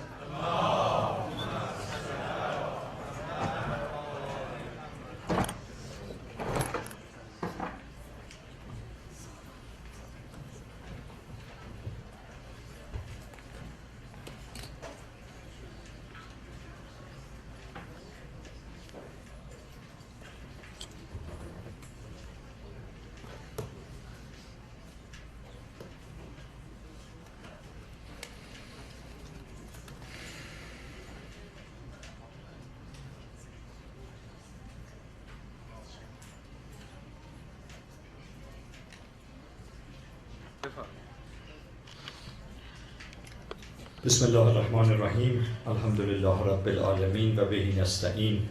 بسم الله الرحمن الرحیم الحمد لله رب العالمین و به نستعین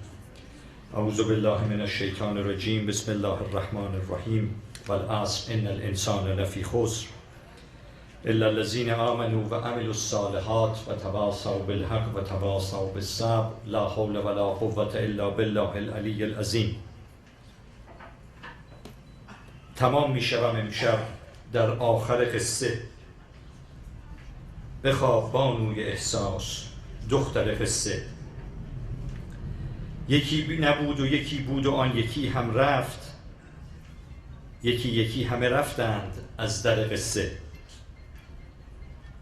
اعوذ بالله من الشیطان الرجیم بسم الله الرحمن الرحیم والعصر ان الانسان لفی خسر الا الذین آمنوا و عملوا الصالحات و تواصوا بالحق و تواصوا بالصبر لا حول ولا قوة الا بالله العلی العظیم. تمام می شوم امشب در آخر قصه. بخواب بانوی احساس دختر قصه. یکی نبود و یکی بود و آن یکی هم رفت، یکی همه رفتند از در قصه.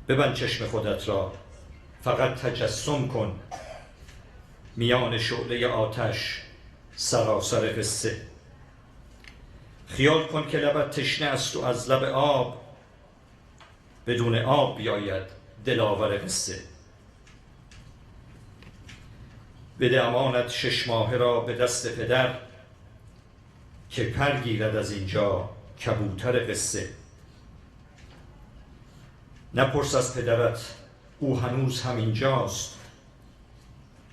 ببند چشم خودت را فقط تجسم کن میان شعله آتش سراسر قصه. خیال کن که لبت تشنه است و از لب آب بدون آب بیاید دلاور قصه. بده امانت 6 ماهه را به دست پدر، که پر گیرد از اینجا کبوتر قصه. نپرس از پدرت او هنوز همینجاست،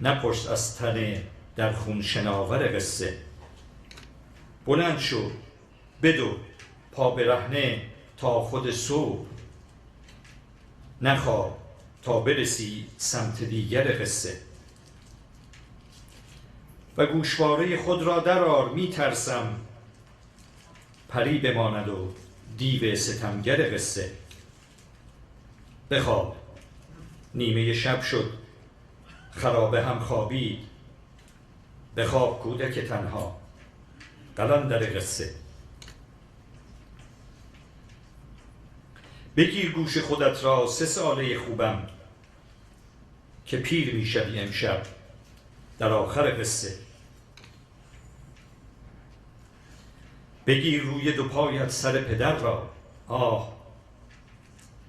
نپرس از تن در خون شناور قصه. بلند شو بدو پا برهنه تا خود صبح، نخواب تا برسی سمت دیگر قصه. و گوشواره خود را درآر می ترسم، پری بماند و دیو ستمگر قصه. بخواب نیمه شب شد خرابه هم خوابید، بخواب کودک تنها قلندر قصه. بگیر گوش خودت را 3 ساله خوبم، که پیر می شوی امشب در آخر قصه. بگیر روی 2 پایت سر پدر را، آه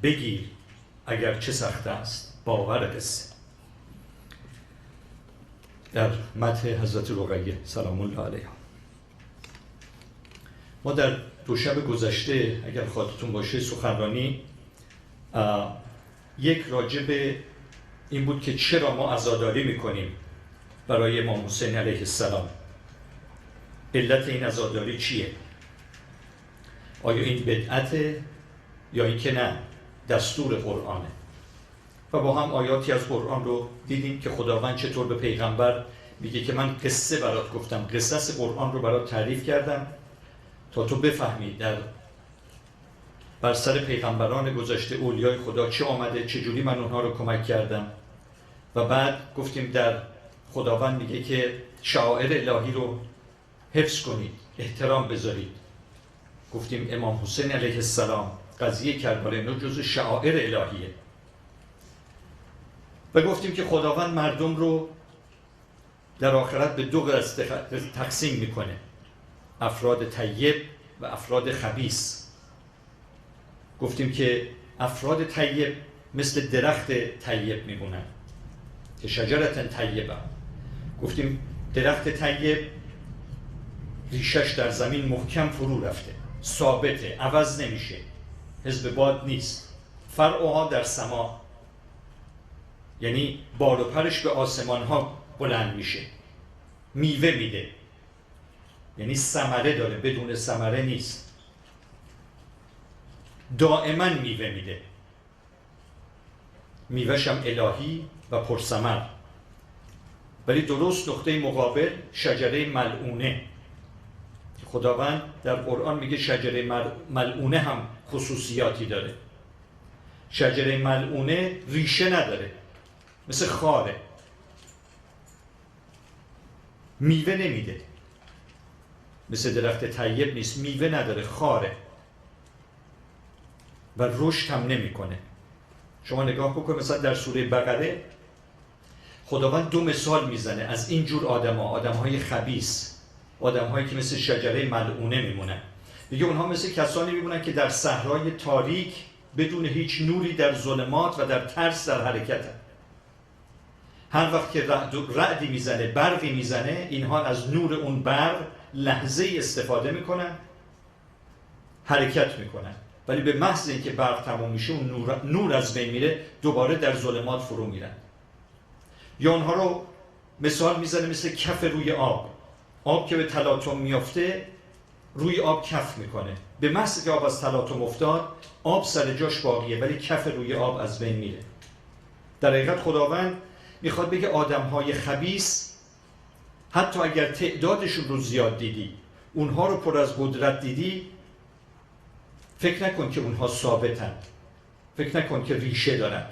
بگیر اگر چه سخت است باور قصه. در مدح حضرت رقیه سلام الله علیها. ما در 2 شب گذشته اگر خاطرتون باشه سخنرانی یک راجع به این بود که چرا ما عزاداری میکنیم برای امام حسین علیه السلام. علت این عزاداری چیه؟ آیا این بدعته یا اینکه نه دستور قرآنه؟ و با هم آیاتی از قرآن رو دیدیم که خداوند چطور به پیغمبر میگه که من قصه برات گفتم، قصص قرآن رو برات تعریف کردم تا تو بفهمی در بر سر پیغمبران گذشته اولیای خدا چه آمده، چجوری من اونها رو کمک کردم. و بعد گفتیم در خداوند میگه که شعائر الهی رو حفظ کنید، احترام بذارید. گفتیم امام حسین علیه السلام قضیه کربلای 9 جزو شعائر الهیه. و گفتیم که خداوند مردم رو در آخرت به 2 قسمت تقسیم میکنه، افراد طیب و افراد خبیث. گفتیم که افراد طیب مثل درخت طیب میمونن که شجرت طیبه. گفتیم درخت طیب ریشش در زمین محکم فرو رفته، ثابته، عوض نمیشه، حزب باد نیست. فرعها در سما، یعنی بال و پرش به آسمان ها بلند میشه، میوه میده، یعنی ثمره داره، بدون ثمره نیست، دائما میوه میده، میوهش هم الهی و پرثمر. ولی درست نقطه مقابل شجره ملعونه، خداوند در قرآن میگه شجره ملعونه هم خصوصیاتی داره. شجره ملعونه ریشه نداره، مثل خاره، میوه نمیده، مثل درخت طیب نیست، میوه نداره، خاره و رشد هم نمیکنه. شما نگاه بکنید مثلا در سوره بقره خداوند 2 مثال میزنه از این جور آدم‌های خبیث، آدم‌هایی که مثل شجره ملعونه میمونن. میگه اونها مثل کسانی میمونن که در صحرای تاریک بدون هیچ نوری در ظلمات و در ترس در حرکتن. هر وقت که رعدی میزنه، برقی میزنه، اینها از نور اون برق لحظه استفاده میکنن، حرکت میکنن. ولی به محض اینکه برق تموم میشه، اون نور از بین میره، دوباره در ظلمات فرو میرن. یا اونها رو مثال میزنه مثل کف روی آب. آب که به تلاطم میافته روی آب کف میکنه، به محض که آب از تلاطم افتاد آب سر جاش باقیه ولی کف روی آب از بین میره. در حقیقت خداوند میخواد بگه آدمهای خبیث حتی اگر تعدادشون رو زیاد دیدی، اونها رو پر از قدرت دیدی، فکر نکن که اونها ثابتن، فکر نکن که ریشه دارن.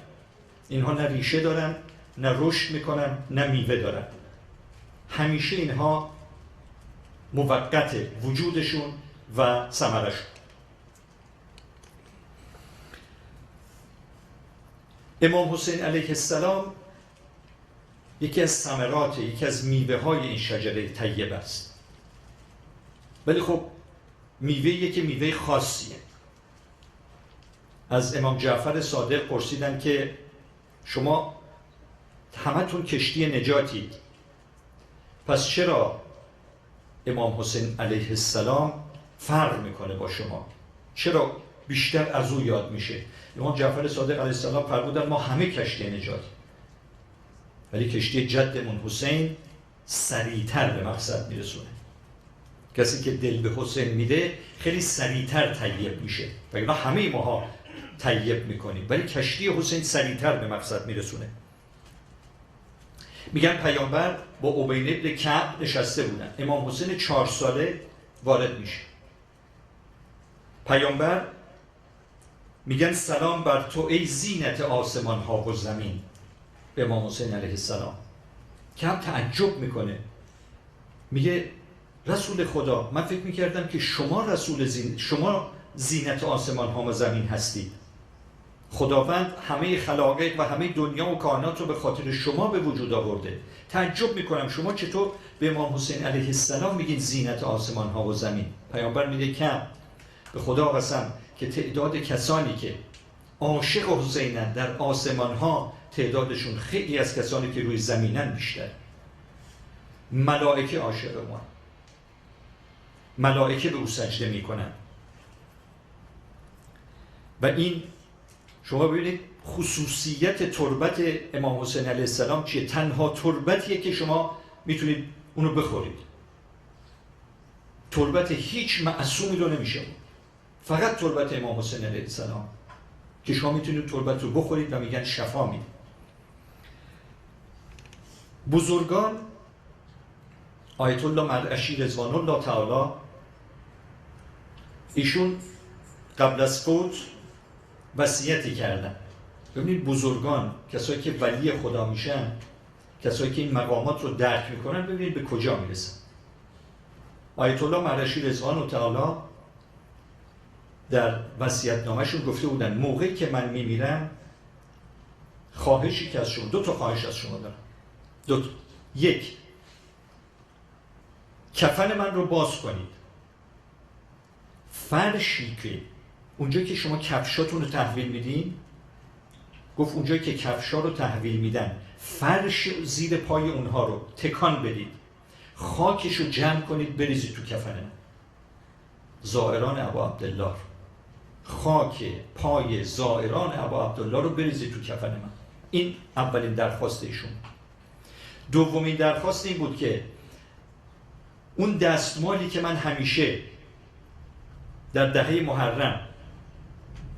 اینها نه ریشه دارن، نه رشد میکنن، نه میوه دارن. همیشه اینها موقت وجودشون و ثمرشون. امام حسین علیه السلام یکی از ثمرات، یکی از میوه های این شجره طیب است. ولی خب میوه‌ای که میوه خاصیه. از امام جعفر صادق پرسیدن که شما همتون کشتی نجاتید، پس چرا امام حسین علیه السلام فرق میکنه با شما؟ چرا بیشتر از او یاد میشه؟ امام جعفر صادق علیه السلام فرمودن ما همه کشتی نجاتیم، ولی کشتی جدمون حسین سریعتر به مقصد میرسونه. کسی که دل به حسین میده خیلی سریعتر طیب میشه، وگرنه همه ماها طیب میکنیم، ولی کشتی حسین سریعتر به مقصد میرسونه. میگن پیامبر با عبین ابن کعب نشسته بودن، امام حسین 4 ساله وارد میشه. پیامبر میگن سلام بر تو ای زینت آسمان ها و زمین، به امام حسین علیه السلام. کعب تعجب میکنه، میگه رسول خدا من فکر میکردم که شما شما زینت آسمان ها و زمین هستید. خداوند همه خلایق و همه دنیا و کائنات رو به خاطر شما به وجود آورده. تعجب میکنم شما چطور به امام حسین علیه السلام میگین زینت آسمان ها و زمین؟ پیامبر میگه کم به خدا قسم که تعداد کسانی که عاشق حسینن در آسمان ها تعدادشون خیلی از کسانی که روی زمینن بیشتر. ملائکه عاشق ما، ملائکه به او سجده میکنن. و این شما ببینید خصوصیت تربت امام حسین علیه السلام چیه؟ تنها تربتیه که شما میتونید اونو بخورید. تربت هیچ معصومی رو نمیشه، فقط تربت امام حسین علیه السلام که شما میتونید تربت رو بخورید و میگن شفا میده. بزرگان آیت الله مرعشی رضوان الله تعالی، ایشون قبل از فوت وصیتی کردن. ببینید بزرگان، کسایی که ولی خدا میشن، کسایی که این مقامات رو درک میکنن، ببینید به کجا میرسن. آیت الله مرعشی رضوان الله تعالی در وصیت‌نامه‌شون گفته بودن موقعی که من میمیرم خواهشی که از شما، 2 تا خواهش از شما دارم. 2 تا. 1، کفن من رو باز کنید. فرشی که اونجایی که شما کفشاتون رو تحویل میدین، گفت اونجایی که کفشا رو تحویل میدن فرش زیر پای اونها رو تکان بدید، خاکش رو جمع کنید بریزید تو کفن من. زائران ابا عبدالله، خاک پای زائران ابا عبدالله رو بریزید تو کفن من. این اولین درخواست ایشون. دومین درخواست این بود که اون دستمالی که من همیشه در دهه محرم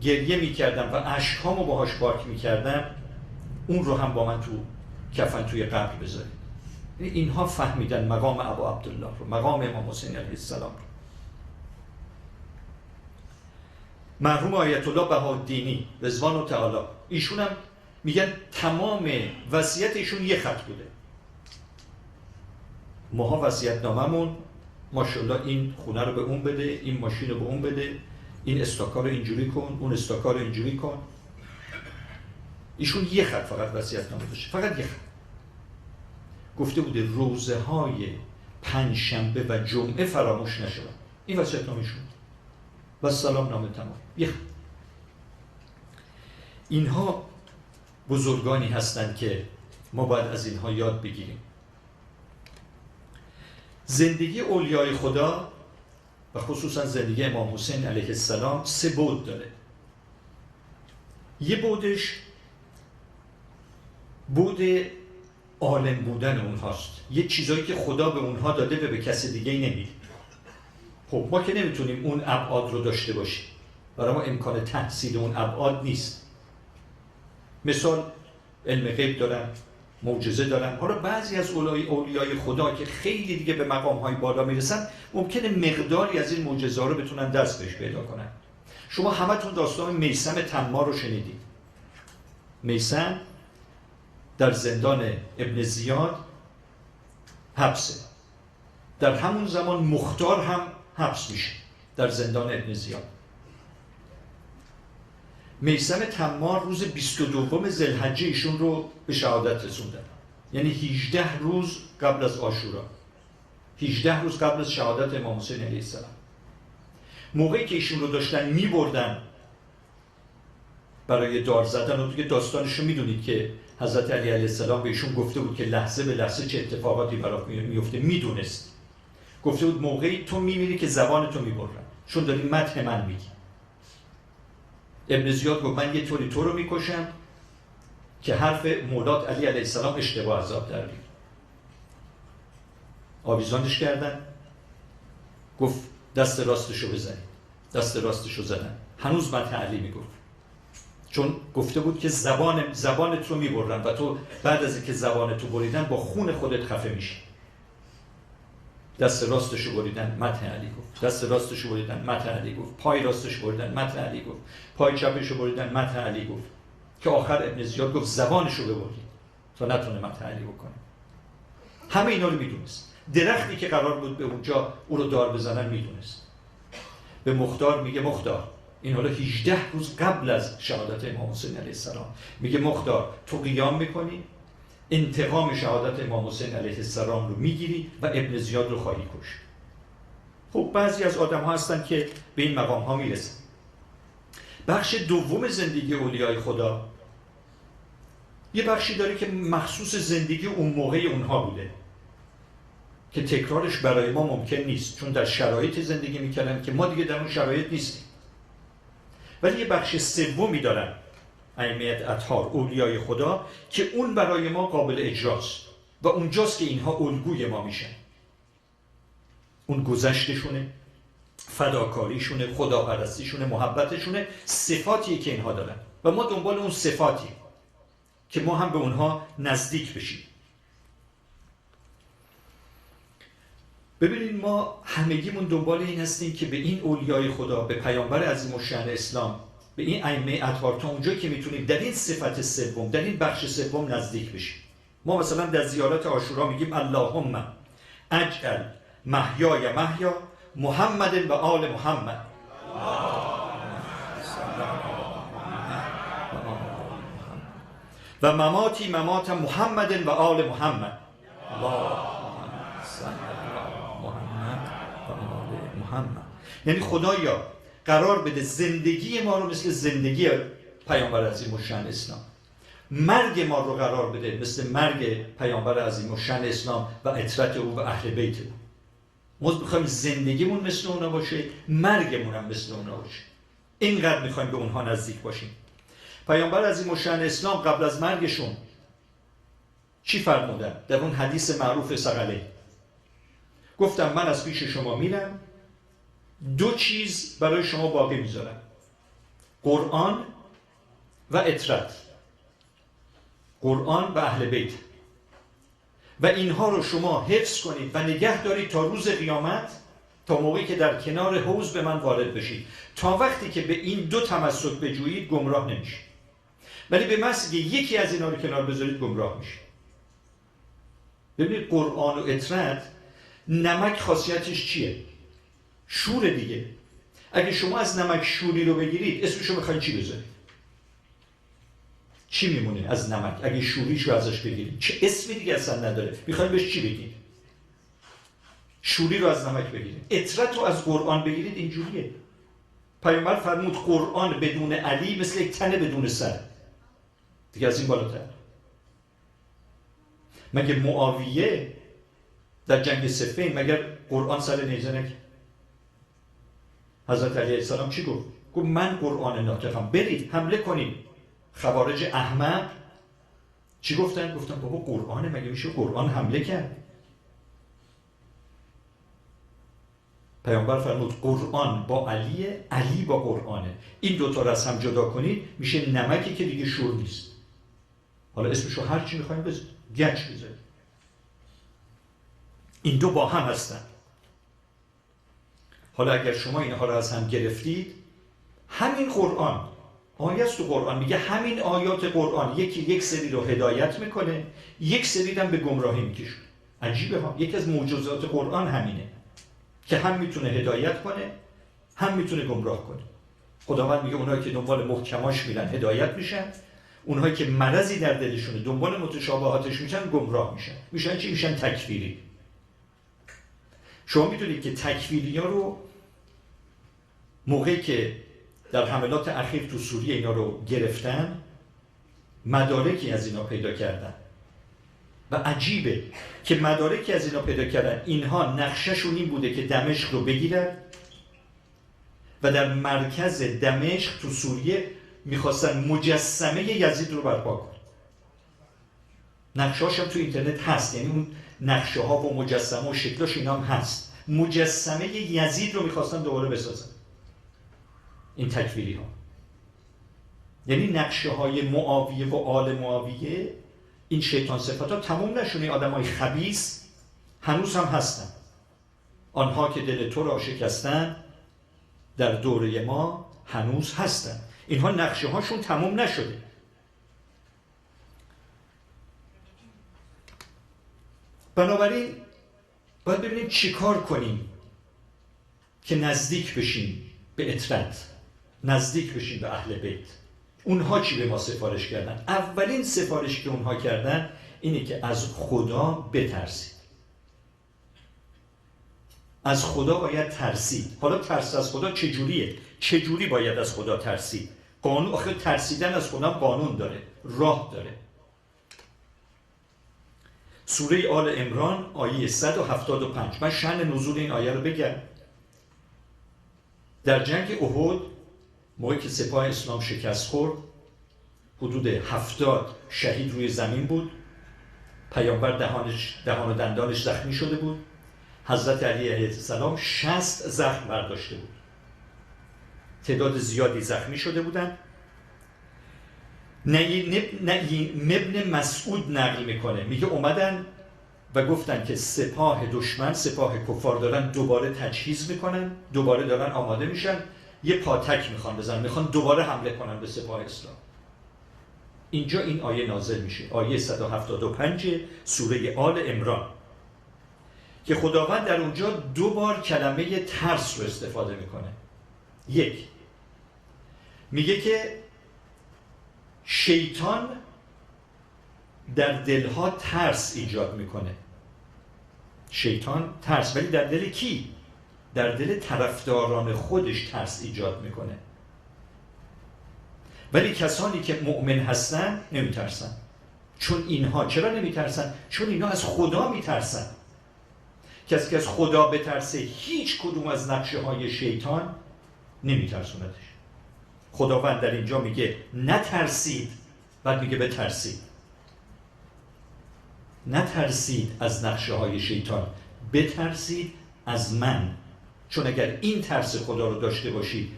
گریه میکردم و اشکامو باهاش پاک میکردم، اون رو هم با من تو کفن توی قبر بذارید. اینها فهمیدن مقام ابا عبدالله رو، مقام امام حسین علیه السلام رو. مرحوم آیت الله بهاءالدینی رضوان الله تعالی، ایشون هم میگن تمام وصیت ایشون یه خط بوده. ماها وصیت‌ناممون ماشاءالله این خونه رو به اون بده، این ماشین رو به اون بده، این استاکار رو اینجوری کن، اون استاکار رو اینجوری کن. ایشون یه خط فقط وصیت‌نامه داشته، فقط یه خط. گفته بوده روزه های پنجشنبه و جمعه فراموش نشود. این وصیت‌نامه‌شون و سلام نامه تمام. یه خط. اینها بزرگانی هستند که ما باید از اینها یاد بگیریم. زندگی اولیای خدا و خصوصا زندگی امام حسین علیه السلام 3 بعد داره. یه بعدش بعد عالم بودن اونهاست، یه چیزایی که خدا به اونها داده و به کسی دیگه نمیده. خب ما که نمیتونیم اون ابعاد رو داشته باشیم، برای ما امکان تحصیل اون ابعاد نیست. مثال علم غیب دارن، معجزه دارن. حالا بعضی از اولیای خدا که خیلی دیگه به مقام‌های بالا میرسن، ممکنه مقداری از این معجزه ها رو بتونن دست بهش پیدا کنن. شما همتون داستان میثم تمار رو شنیدید. میثم در زندان ابن زیاد حبسه. در همون زمان مختار هم حبس میشه در زندان ابن زیاد. میثم تمار روز 22 ذوالحجه ایشون رو به شهادت رسوندن. یعنی 18 روز قبل از عاشورا، 18 روز قبل از شهادت امام حسین علیه السلام. موقعی که ایشون رو داشتن میبردن برای دار زدن. و دیگه داستانش رو میدونید که حضرت علی علیه السلام بهشون گفته بود که لحظه به لحظه چه اتفاقاتی برات میفته، میدونست. گفته بود موقعی تو میمیری که زبان تو میبرن، چون داری مدح من میگی. ابن زیاد گفت من یه طوری تو رو میکشم که حرف مولات علی علیه السلام اشتباه عذاب در بیاد. آویزانش کردن، گفت دست راستشو بزنید. دست راستشو زدن. هنوز مدح علی میگفت، چون گفته بود که زبانت رو میبرن و تو بعد از اینکه زبانت رو بریدن با خون خودت خفه میشی. دست راستشو بریدن، مدح علی گفت. دست راستشو بریدن، مدح علی گفت. پای راستشو بریدن، مدح علی گفت. پای چپشو بریدن، مدح علی گفت. که آخر ابن زیاد گفت زبانشو ببرید تا نتونه مدح علی بکنه. همه اینا رو میدونست. درختی که قرار بود به اونجا او رو دار بزنن میدونست. به مختار میگه مختار، این حالا 18 روز قبل از شهادت امام حسین علیه السلام، میگه مختار تو قیام میکنی، انتقام شهادت امام حسین علیه السلام رو میگیری و ابن زیاد رو خواهی کشت. خب بعضی از آدم ها هستن که به این مقام ها میرسن. بخش دوم زندگی اولیای خدا یه بخشی داره که مخصوص زندگی اون موقع اونها بوده که تکرارش برای ما ممکن نیست، چون در شرایط زندگی میکردن که ما دیگه در اون شرایط نیستیم. ولی یه بخش سومی دارن ائمه اطهار، اولیای خدا، که اون برای ما قابل اجراست و اونجاست که اینها الگوی ما میشن. اون گذشتشونه، فداکاریشونه، خداپرستیشونه، محبتشونه، صفاتیه که اینها دارن و ما دنبال اون صفاتی که ما هم به اونها نزدیک بشیم. ببینید ما همگیمون دنبال این هستیم که به این اولیای خدا، به پیامبر عظیم الشأن اسلام، به این ائمه اطهار تا اونجایی که میتونیم در این صفت سوم، در این بخش سوم نزدیک بشیم. ما مثلا در زیارت عاشورا میگیم اللهم اجعل محیای محیا محمد و آل محمد و مماتی ممات محمد و آل محمد. یعنی خدایا قرار بده زندگی ما رو مثل زندگی پیامبر عظیم الشأن اسلام، مرگ ما رو قرار بده مثل مرگ پیامبر عظیم الشأن اسلام و عترت او و اهل بیت او. ما میخوایم زندگیمون مثل اونا باشه، مرگمون هم مثل اونا باشه. اینقدر میخوایم به اونها نزدیک باشیم. پیامبر عظیم الشأن اسلام قبل از مرگشون چی فرمودن؟ در اون حدیث معروف ثقلین گفتم من از پیش شما میرم، دو چیز برای شما باقی میذارم، قرآن و عترت، قرآن و اهل بیت، و اینها رو شما حفظ کنید و نگه دارید تا روز قیامت، تا موقعی که در کنار حوض به من وارد بشید. تا وقتی که به این دو تمسک بجویید گمراه نمیشید، ولی به محض که یکی از اینا رو کنار بذارید گمراه میشید. ببینید قرآن و عترت، نمک خاصیتش چیه؟ شور دیگه. اگه شما از نمک شوری رو بگیرید اسمشو میخواین چی بذارید؟ چی میمونه از نمک اگه شوریش رو ازش بگیرید؟ چه اسمی دیگه اصلا نداره، میخواین بهش چی بگید؟ شوری رو از نمک بگیرید. عترت رو از قرآن بگیرید، اینجوریه. پیامبر فرمود قرآن بدون علی مثل یک تنه بدون سر. دیگه از این بالاتر مگه معاویه در جنگ صفین مگر قرآن سر نیزه نکرد؟ حضرت علیه السلام چی گفت؟ گفت من قرآن ناطقم، برید حمله کنید. خوارج احمق چی گفتن؟ گفتن بابا قرآنه، مگه میشه قرآن حمله کرد؟ پیامبر فرمود قرآن با علیه، علی با قرآنه. این دوتا رو از هم جدا کنید میشه نمکی که دیگه شور نیست. حالا اسمشو هر چی میخوایم بذارید، گچ بذارید. این دو با هم هستن. حالا اگر شما اینها رو از هم گرفتید، همین قرآن آیه تو قرآن میگه همین آیات قرآن یکی یک سری رو هدایت میکنه، یک سری هم به گمراهی میکشه. عجیبه ها، یکی از معجزات قرآن همینه که هم میتونه هدایت کنه هم میتونه گمراه کنه. خداوند میگه اونایی که دنبال محکماش میرن هدایت میشن، اونهایی که مرضی در دلشونه دنبال متشابهاتش میشن گمراه میشن. میشن چی؟ میشن تکفیری. شما میدونید که تکفیری ها رو موقعی که در حملات اخیر تو سوریه اینا رو گرفتن، مدارکی از اینا پیدا کردن و عجیبه که مدارکی از اینا پیدا کردن اینها نقشهشون این بوده که دمشق رو بگیرن و در مرکز دمشق تو سوریه میخواستن مجسمه یزید رو برپا کنن. نقشه‌هاش هم تو اینترنت هست، یعنی اون نقشه ها و مجسمه و شکلاش اینا هم هست. مجسمه یزید رو میخواستن دوباره بسازن این تکفیری ها. یعنی نقشه های معاویه و آل معاویه، این شیطان صفات ها تموم نشونه. آدم های خبیث هنوز هم هستن، آنها که دل تو را شکستن در دوره ما هنوز هستن. اینها نقشه هاشون تموم نشده. بنابراین باید ببینیم چی کار کنیم که نزدیک بشیم به اطرت، نزدیک بشیم به اهل بیت. اونها چی به ما سفارش کردن؟ اولین سفارشی که اونها کردن اینه که از خدا بترسید. از خدا باید ترسید. حالا ترس از خدا چجوریه؟ چجوری باید از خدا ترسید؟ قانون، آخه ترسیدن از خدا قانون داره، راه داره. سوره آل عمران آیه 175. من شأن نزول این آیه رو بگم. در جنگ احد موقعی که سپاه اسلام شکست خورد، حدود 70 شهید روی زمین بود، پیامبر دهان و دندانش زخمی شده بود، حضرت علی علیه السلام 60 زخم برداشته بود، تعداد زیادی زخمی شده بودند. ابن مسعود نقل میکنه، میگه اومدن و گفتن که سپاه دشمن، سپاه کفار دارن دوباره تجهیز میکنن، دوباره دارن آماده میشن، یه پاتک میخوان بزنن، میخوان دوباره حمله کنن به سپاه اسلام. اینجا این آیه نازل میشه، آیه 175 سوره آل عمران، که خداوند در اونجا دو بار کلمه ترس رو استفاده میکنه. یک، میگه که شیطان در دلها ترس ایجاد میکنه. شیطان ترس، ولی در دل کی؟ در دل طرفداران خودش ترس ایجاد میکنه. ولی کسانی که مؤمن هستن نمیترسن. چون اینها چرا نمیترسن؟ چون اینها از خدا میترسن. کسی که از خدا بترسه هیچ کدوم از نقشه های شیطان نمیترسوندش. خداوند در اینجا میگه نترسید، بعد میگه بترسید. نترسید از نقشه های شیطان، بترسید از من. چون اگر این ترس خدا رو داشته باشید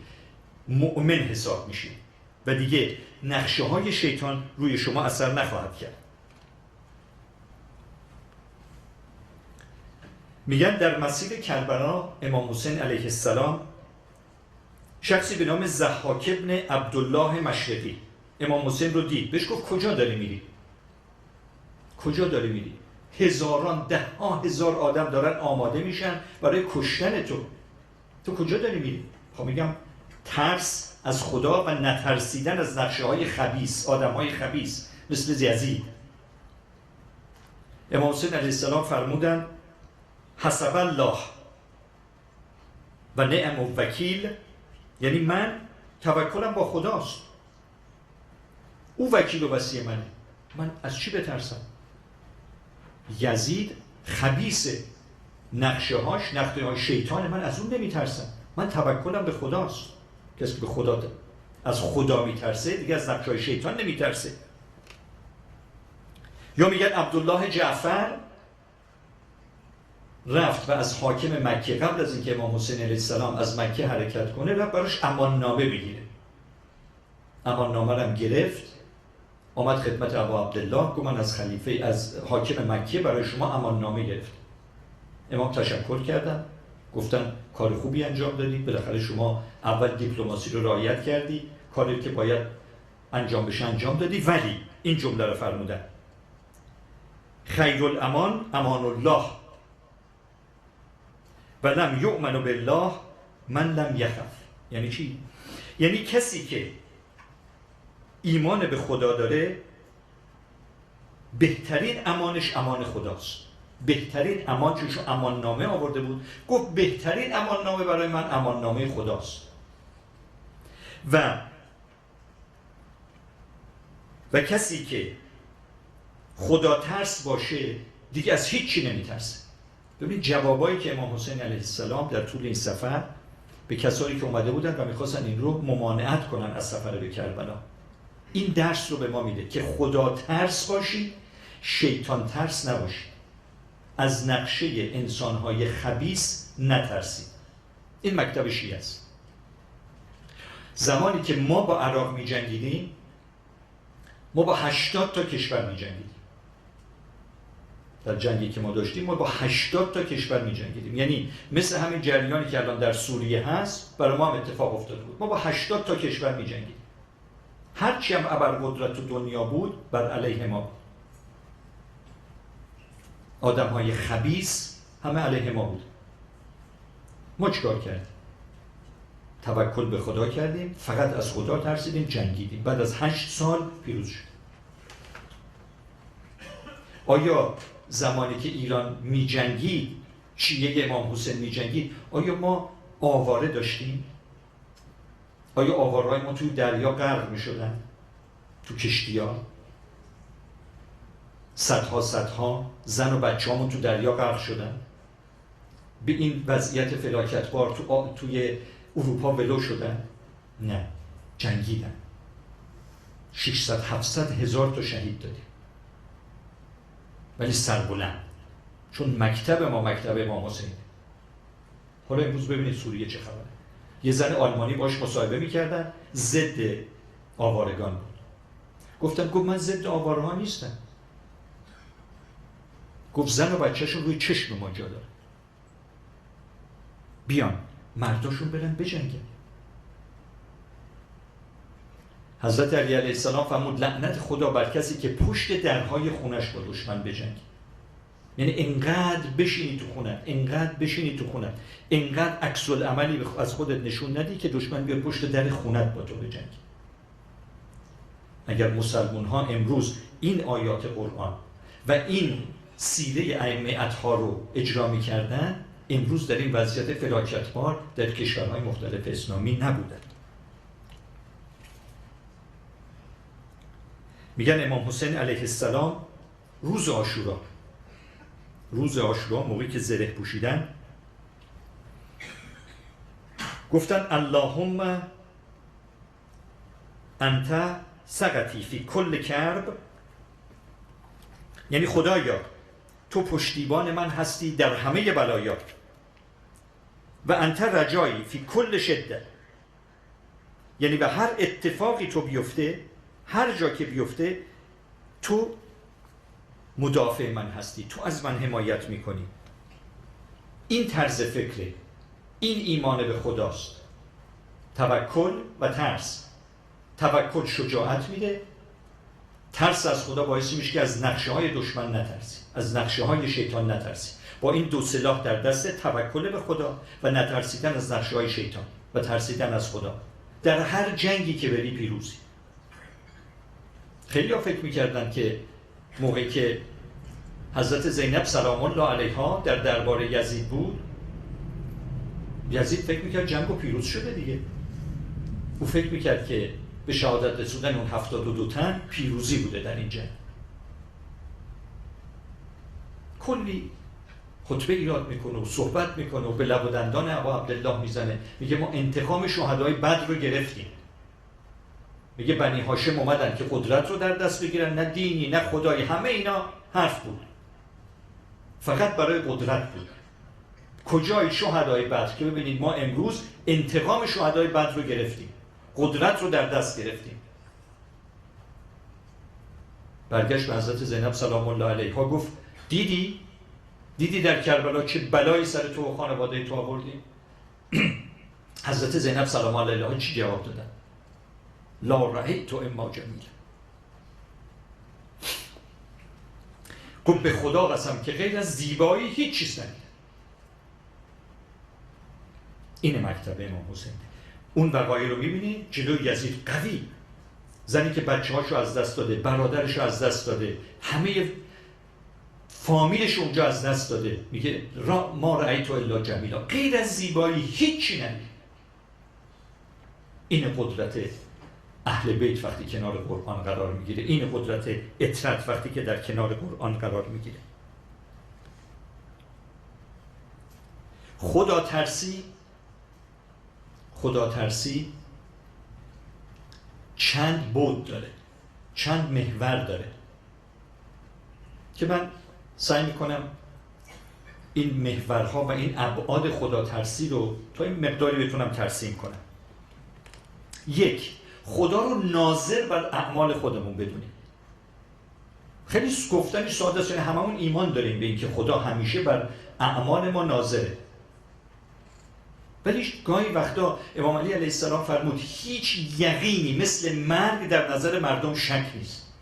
مؤمن حساب میشید و دیگه نقشه های شیطان روی شما اثر نخواهد کرد. میگن در مسیر کربلا امام حسین علیه السلام شخصی به نام ضحاک ابن عبدالله مشرقی امام حسین رو دید، بهش گفت کجا داری میری؟ کجا داری میری؟ هزاران، ده ها هزار آدم دارن آماده میشن برای کشتن تو، تو کجا داری میری؟ خب میگم ترس از خدا و نترسیدن از نقشه های خبیث، آدم های خبیث مثل یزید. امام حسین علیه السلام فرمودن حسب الله و نعم الوکیل، یعنی من توکلم با خداست، او وکیل و وصی منه، من از چی بترسم؟ یزید خبیثه، نقشه های شیطان، من از اون نمیترسم، من توکلم به خداست. کسی که به خدا از خدا میترسه دیگه از نقشه های شیطان نمیترسه. یا میگن عبدالله جعفر رفت و از حاکم مکه قبل از اینکه امام حسین علیه السلام از مکه حرکت کنه رفت براش امان نامه بگیره. امان نامه رو هم گرفت، آمد خدمت ابا عبدالله، گفت من از خلیفه، از حاکم مکه برای شما امان نامه گرفت. امام تشکر کردن، گفتن کار خوبی انجام دادی، بالاخره شما اول دیپلماسی رو رعایت کردی، کاری که باید انجام بشه انجام دادی، ولی این جمله رو فرمودن خیر الامان امان الله و لم یؤمن بالله من لم یخف. یعنی چی؟ یعنی کسی که ایمان به خدا داره بهترین امانش امان خداست. بهترین امان، چون امان نامه آورده بود، گفت بهترین امان نامه برای من امان نامه خداست. و کسی که خدا ترس باشه دیگه از هیچی نمیترسه. ببینید جوابایی که امام حسین علیه السلام در طول این سفر به کسانی که اومده بودن و میخواستن این رو ممانعت کنن از سفر به کربلا، این درس رو به ما میده که خدا ترس باشید، شیطان ترس نباشید، از نقشه انسانهای خبیث نترسید. این مکتب شیعه است. زمانی که ما با عراق می جنگیدیم، ما با 80 تا کشور می جنگیدیم. در جنگی که ما داشتیم ما با 80 تا کشور می جنگیدیم. یعنی مثل همین جریانی که الان در سوریه هست برای ما هم اتفاق افتاده بود. ما با 80 تا کشور می جنگیدیم. هرچی هم ابرقدرت تو دنیا بود بر علیه ما بود. آدم های خبیث همه علیه ما بود. ما چیکار کردیم؟ توکل به خدا کردیم، فقط از خدا ترسیدیم، جنگیدیم. بعد از 8 سال پیروز شد. آیا زمانی که ایران می جنگید، شیعه امام حسین می جنگید، آیا ما آواره داشتیم؟ آیا آوارهای ما توی دریا غرق می شدن؟ تو کشتی ها؟ صدها زن و بچه همون تو دریا غرق شدن؟ به این وضعیت فلاکتبار توی اروپا ولو شدن؟ نه، جنگیدن. 600-700 هزار تا شهید دادیم، ولی سربلند، چون مکتب ما مکتب امام حسین. حالا امروز ببینید سوریه چه خبره. یه زن آلمانی باش مصاحبه میکردن، ضد آوارگان بود. گفت من ضد آواره ها نیستم. گفت زن و بچه‌شون روی چشم ما جا داره، بیان مرداشون برن بجنگن. حضرت علی علیه السلام فرمود لعنت خدا بر کسی که پشت درهای خونش با دشمن بجنگه. یعنی انقدر بشینی تو خونت، انقدر بشینی تو خونت، انقدر عکس العملی از خودت نشون ندی که دشمن بیاد پشت در خونت با تو بجنگه. اگر مسلمون ها امروز این آیات قرآن و این سیره ائمه اطهار رو اجرا می‌کردن، امروز در این وضعیت فلاکتبار در کشورهای مختلف اسلامی نبودند. میگن امام حسین علیه السلام روز عاشورا موقعی که زره پوشیدن گفتن اللهم انت سقطی فی کل کرب، یعنی خدایا تو پشتیبان من هستی در همه بلایا، و انت رجایی فی کل شده، یعنی به هر اتفاقی تو بیفته، هر جا که بیفته تو مدافع من هستی، تو از من حمایت میکنی. این طرز فکره، این ایمان به خداست. توکل و ترس. توکل شجاعت میده، ترس از خدا باعث میشه که از نقشه های دشمن نترسی، از نقشه های شیطان نترسی. با این دو سلاح در دست، توکل به خدا و نترسیدن از نقشه های شیطان و ترسیدن از خدا، در هر جنگی که بری پیروزی. خیلی ها فکر میکردن که موقعی که حضرت زینب سلام الله علیها در دربار یزید بود، یزید فکر میکرد جنگ و پیروز شده دیگه. او فکر میکرد که به شهادت رسوندن اون 72 تن پیروزی بوده در این جنگ. کلی خطبه ایراد میکنه و صحبت میکنه و به لب و دندان ابا عبدالله میزنه، میگه ما انتقام شهدای بدر رو گرفتیم. میگه بنی هاشم اومدن که قدرت رو در دست بگیرن، نه دینی نه خدایی، همه اینا حرف بود، فقط برای قدرت بود. کجای شهدای بدر که ببینید ما امروز انتقام شهدای بدر رو گرفتیم، قدرت رو در دست گرفتیم. برگشت به حضرت زینب سلام الله علیها گفت دیدی در کربلا چه بلایی سر تو و خانواده تو آوردیم؟ حضرت زینب سلام الله علیها چی جواب دادن؟ لا رأیت اما جمیل. گفت به خدا قسم که غیر از زیبایی هیچ چیز ندیدم. این مکتب امام حسین. اون وقایع رو میبینی جلوی یزید قوی، زنی که بچه‌هاشو از دست داده، برادرشو از دست داده، همه فامیلش اونجا از دست داده، میگه ما رأیت الا جمیلا، غیر از زیبایی هیچی ندید. این قدرت اهل بیت وقتی کنار قرآن قرار میگیره، این قدرت اطرت وقتی که در کنار قرآن قرار میگیره. خدا ترسی چند بود داره، چند محور داره که من سعی میکنم این محورها و این ابعاد خدا ترسی رو تا این مقداری بتونم ترسیم کنم. یک، خدا رو ناظر بر اعمال خودمون بدونیم. خیلی گفتنش ساده است، یعنی هممون ایمان داریم به اینکه خدا همیشه بر اعمال ما ناظره. ولی گاهی وقتا امام علی علیه السلام فرمود هیچ یقینی مثل مرگ در نظر مردم شک نیست.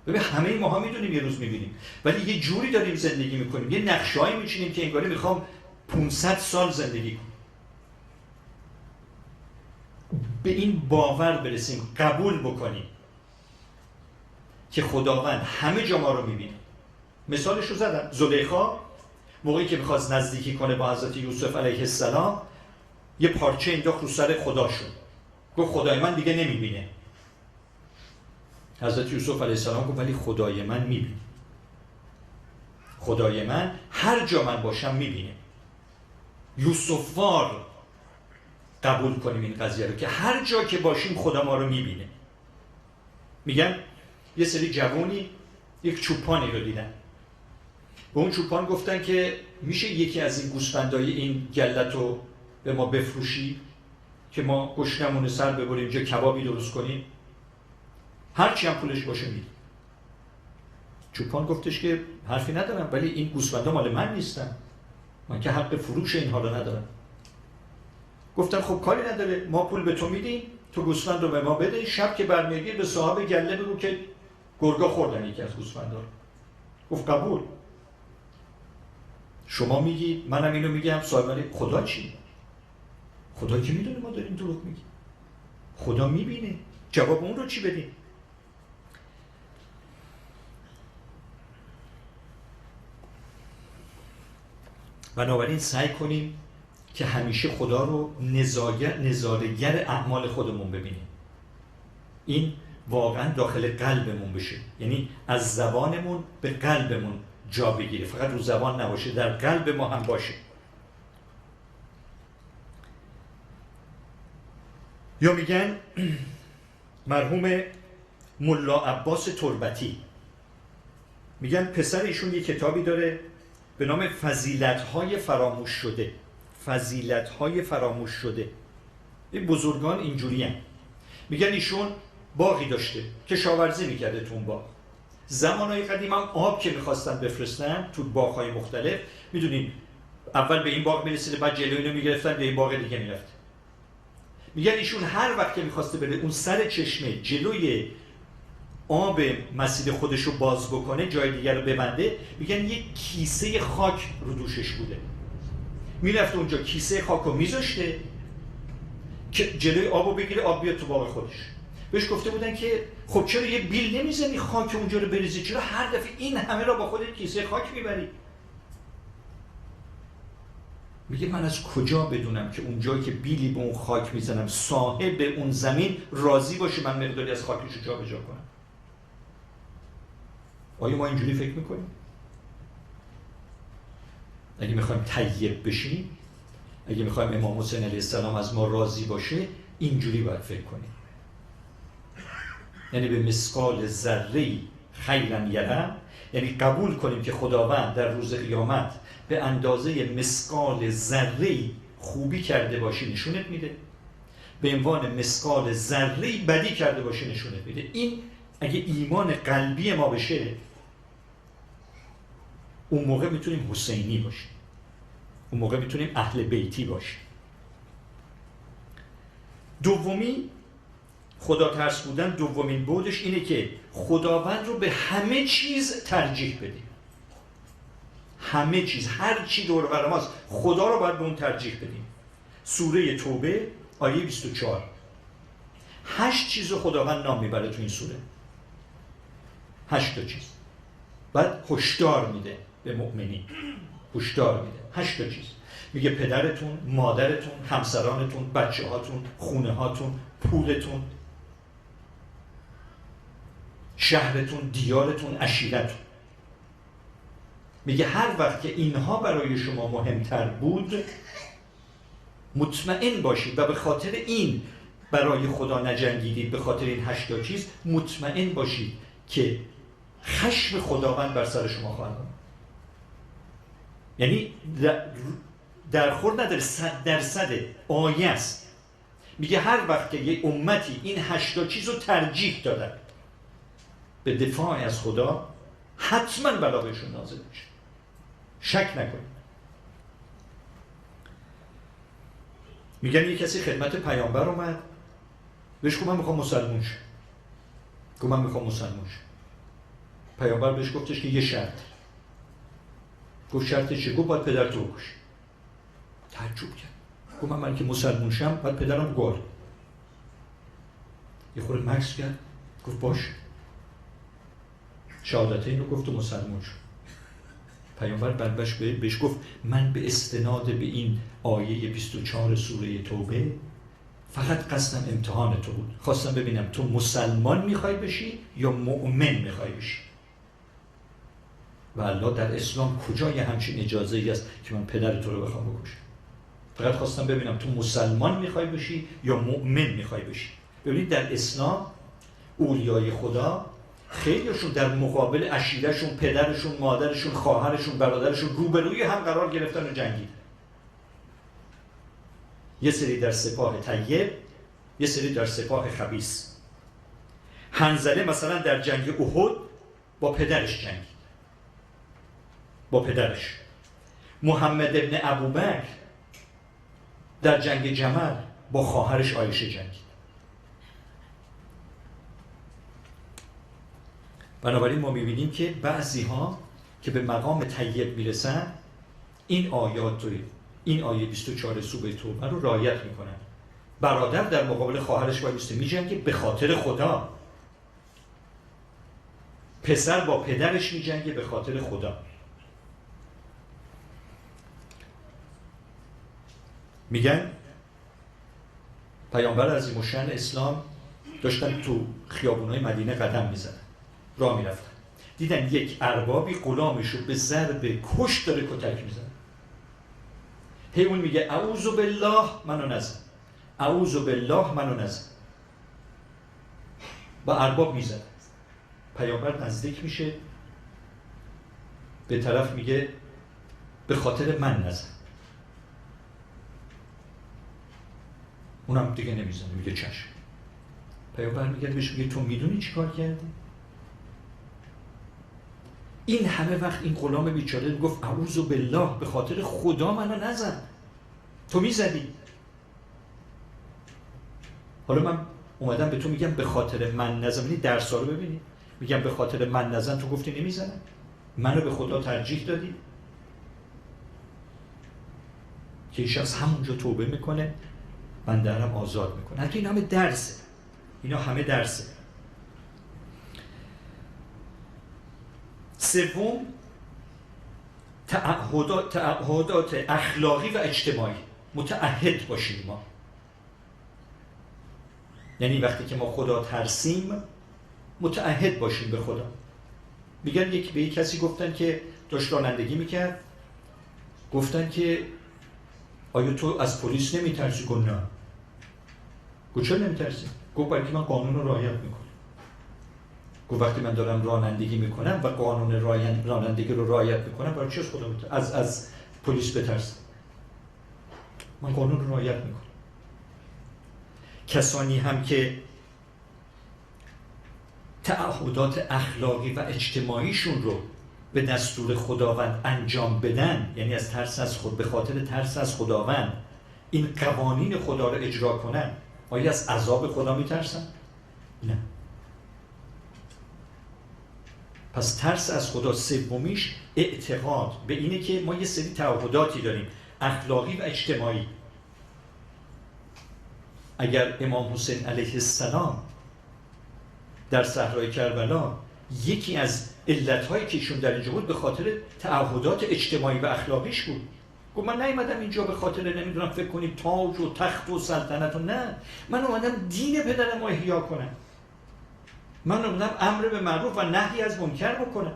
ببین همه ماها میدونیم یه روز میبینیم، ولی یه جوری داریم زندگی میکنیم، یه نقشه‌ای میچینیم که انگاری میخوام 500 سال زندگی کنم. به این باور برسیم، قبول بکنیم که خداوند همه جا ما رو میبینه. مثالش رو زدم، زلیخا موقعی که میخواست نزدیکی کنه با حضرت یوسف علیه السلام یه پارچه انداخت رو سر خداشون، گفت خدای من دیگه نمیبینه. حضرت یوسف علیه السلام گفت ولی خدای من میبینه، خدای من هر جا من باشم میبینه. یوسفوار قبول کنیم این قضیه رو که هر جا که باشیم خدا ما رو میبینه. میگن یه سری جوانی یک چوپانی رو دیدن، به اون چوپان گفتن که میشه یکی از این گوسفندای این گلت رو به ما بفروشی که ما گشنمون سر ببریم اینجا کبابی درست کنیم، هرچی هم پولش باشه میدیم. چوپان گفتش که حرفی ندارم، ولی این گوسفندا مال من نیستن، من که حق فروش اینها رو ندارم. گفتن خب کاری نداره، ما پول به تو میدیم، تو گوسفند رو به ما بده، شب که برمیگردی به صاحب گله بگو که گرگا خوردن یکی از گوسفندا رو. گفت قبول. شما میگید، منم اینو میگم، صاحب خدا چی؟ خدا که میدونه ما داریم دروغ میگیم. خدا میبینه. جواب اون رو چی بدیم؟ بنابراین سعی کنیم که همیشه خدا رو نظاره‌گر اعمال خودمون ببینیم. این واقعا داخل قلبمون بشه، یعنی از زبانمون به قلبمون جا بگیره، فقط رو زبان نباشه، در قلب ما هم باشه. یا میگن مرحوم ملا عباس تربتی میگن پسر ایشون یه کتابی داره به نام فضیلت‌های فراموش شده. فضیلت‌های فراموش شده. این بزرگان اینجوری هم میگن ایشون باغی داشته، کشاورزی میکرده تو اون باغ. زمانهای قدیم هم آب که میخواستن بفرستن تو باغ‌های مختلف، میدونین اول به این باغ میرسیده، بعد جلوی اینو میگرفتن به این باغ دیگه میرفت. میگن ایشون هر وقت که میخواسته بره اون سر چشمه جلوی آب مسیر خودش رو باز بکنه، جای دیگر رو ببنده، میگن یک کیسه خاک رو دوشش بوده. میرفت اونجا کیسه خاک رو میذاشته که جلوی آب رو بگیره، آب بیاد تو باغ خودش. بهش گفته بودن که خب چرا یه بیل نمیزنی خاک اونجا رو بریزی، چرا هر دفعه این همه را با خودت کیسه خاک میبری؟ میگه من از کجا بدونم که اونجایی که بیلی به اون خاک میزنم صاحب اون زمین راضی باشه من مقداری از خاکش رو جا به جا کنم؟ آیا ما اینجوری فکر میکنیم؟ اگه میخوایم طیب بشیم، اگه میخوایم امام حسین علیه السلام از ما راضی باشه، اینجوری باید فکر کنیم. یعنی به مثقال ذره‌ای خیرا یرم، یعنی قبول کنیم که خداوند در روز قیامت به اندازه مثقال ذره‌ای خوبی کرده باشه نشونت میده، به عنوان مثقال ذره‌ای بدی کرده باشه نشونت میده. این اگه ایمان قلبی ما بشه، اون موقع میتونیم حسینی باشیم، اون موقع میتونیم اهل بیتی باشیم. دومی خدا ترس بودن، دومین بودش اینه که خداوند رو به همه چیز ترجیح بدیم. همه چیز، هر چی دور و بر ماست، خدا رو باید به اون ترجیح بدیم. سوره توبه آیه 24 8 چیز رو خداوند نام میبره تو این سوره. 8 تا چیز. بعد هشدار میده به مؤمنین، هشدار میده 8 تا چیز. میگه پدرتون، مادرتون، همسرانتون، بچه هاتون، خونه هاتون، پولتون، شهرتون، دیارتون، عشیرتون. میگه هر وقت که اینها برای شما مهمتر بود مطمئن باشید و به خاطر این برای خدا نجنگیدید، به خاطر این 8 چیز مطمئن باشید که خشم خداوند بر سر شما خواهد آمد. یعنی در خور نداره، 100% آیه است. میگه هر وقت که یه امتی این 8 چیز رو ترجیح دادن به دفاع از خدا، حتما بلا بهشون نازل میشه، شک نکنید. میگن یه کسی خدمت پیامبر اومد، بهش گفت من میخوام مسلمون شم. گفت من میخوام مسلمون شم. پیامبر بهش گفتش که یه شرط. گفت شرط چیه؟ گفت باید پدرتو بکشی. تعجب کرد. گفت من که مسلمون شم باید پدرم گال. یه خورده مکث کرد. گفت باشه. شهادتین رو گفت و مسلمون شد. پیامبر بعدش بهش گفت من به استناد به این آیه 24 سوره توبه فقط قصدم امتحان تو بود. خواستم ببینم تو مسلمان میخوای بشی یا مؤمن میخوای بشی. و الله در اسلام کجای همچین اجازه ای است که من پدر تو رو بخوام بکشم؟ فقط خواستم ببینم تو مسلمان میخوای بشی یا مؤمن میخوای بشی. ببینید در اسلام اولیای خدا خیلیشون در مقابل عشیرهشون، پدرشون، مادرشون، خواهرشون، برادرشون روبروی هم قرار گرفتن و جنگیدن. یه سری در سپاه طیب، یه سری در سپاه خبیث. حنظله مثلا در جنگ احد با پدرش جنگید، با پدرش. محمد ابن ابوبکر در جنگ جمل با خواهرش عایشه جنگید. بنابراین ما می‌بینیم که بعضی‌ها که به مقام طیب میرسن این آیات رو، این آیه 24 سوره توبه رو رعایت میکنن. برادر در مقابل خواهرش وایسته میجنگه به خاطر خدا. پسر با پدرش میجنگه به خاطر خدا. میگن پیامبر عظیم الشأن اسلام داشتن تو خیابونای مدینه قدم میزدن، راه میرفتن، دیدن یک اربابی غلامشو به ضرب کش داره کتک میزنه. هی اون میگه اعوذ بالله منو نزن، اعوذ بالله منو نزن. با ارباب میزنه. پیامبر نزدیک میشه، به طرف میگه به خاطر من نزن. اونم دیگه نمیزنه، میگه چشم. پیامبر میگه بهش، میگه تو میدونی چی کار کردی؟ این همه وقت این غلام بیچاره میگفت اعوذ بالله، به خاطر خدا منو نزن، تو میزدی. حالا من اومدم به تو میگم به خاطر من نزن. ببینید درسا رو ببینید. میگم به خاطر من نزن، تو گفتی نمیزنم. منو به خدا ترجیح دادی که این شخص همونجا توبه میکنه، من درم آزاد میکنه. حتی این همه درسه، اینا همه درسه. سوم، تعهدات اخلاقی و اجتماعی. متعهد باشیم ما. یعنی وقتی که ما خدا ترسیم متعهد باشیم به خدا. میگن به یک کسی گفتن که داشت رانندگی میکرد، گفتن که آیا تو از پلیس نمیترسی؟ گفت نه. گفت چرا نمیترسی؟ گفت برای که من قانون رو رعایت میکنم. گفت وقتی من دارم رانندگی میکنم و قانون رانندگی رو رعایت میکنم، برای چی از خدا از پلیس بترسم؟ من قانون رو رعایت میکنم. کسانی هم که تعهدات اخلاقی و اجتماعیشون رو به دستور خداوند انجام بدن، یعنی از ترس از خود، به خاطر ترس از خداوند این قوانین خدا رو اجرا کنن، آیا از عذاب خدا میترسن؟ نه. پس ترس از خدا سومیش اعتقاد به اینه که ما یه سری تعهداتی داریم اخلاقی و اجتماعی. اگر امام حسین علیه السلام در صحرای کربلا یکی از علتهایی که ایشون در اینجا بود به خاطر تعهدات اجتماعی و اخلاقیش بود. گفت من نیومدم اینجا به خاطر نمیدونم فکر کنید تاج و تخت و سلطنت و نه، من اومدم دین پدرم رو احیا کنم، من اومدم امر به معروف و نهی از منکر بکنم.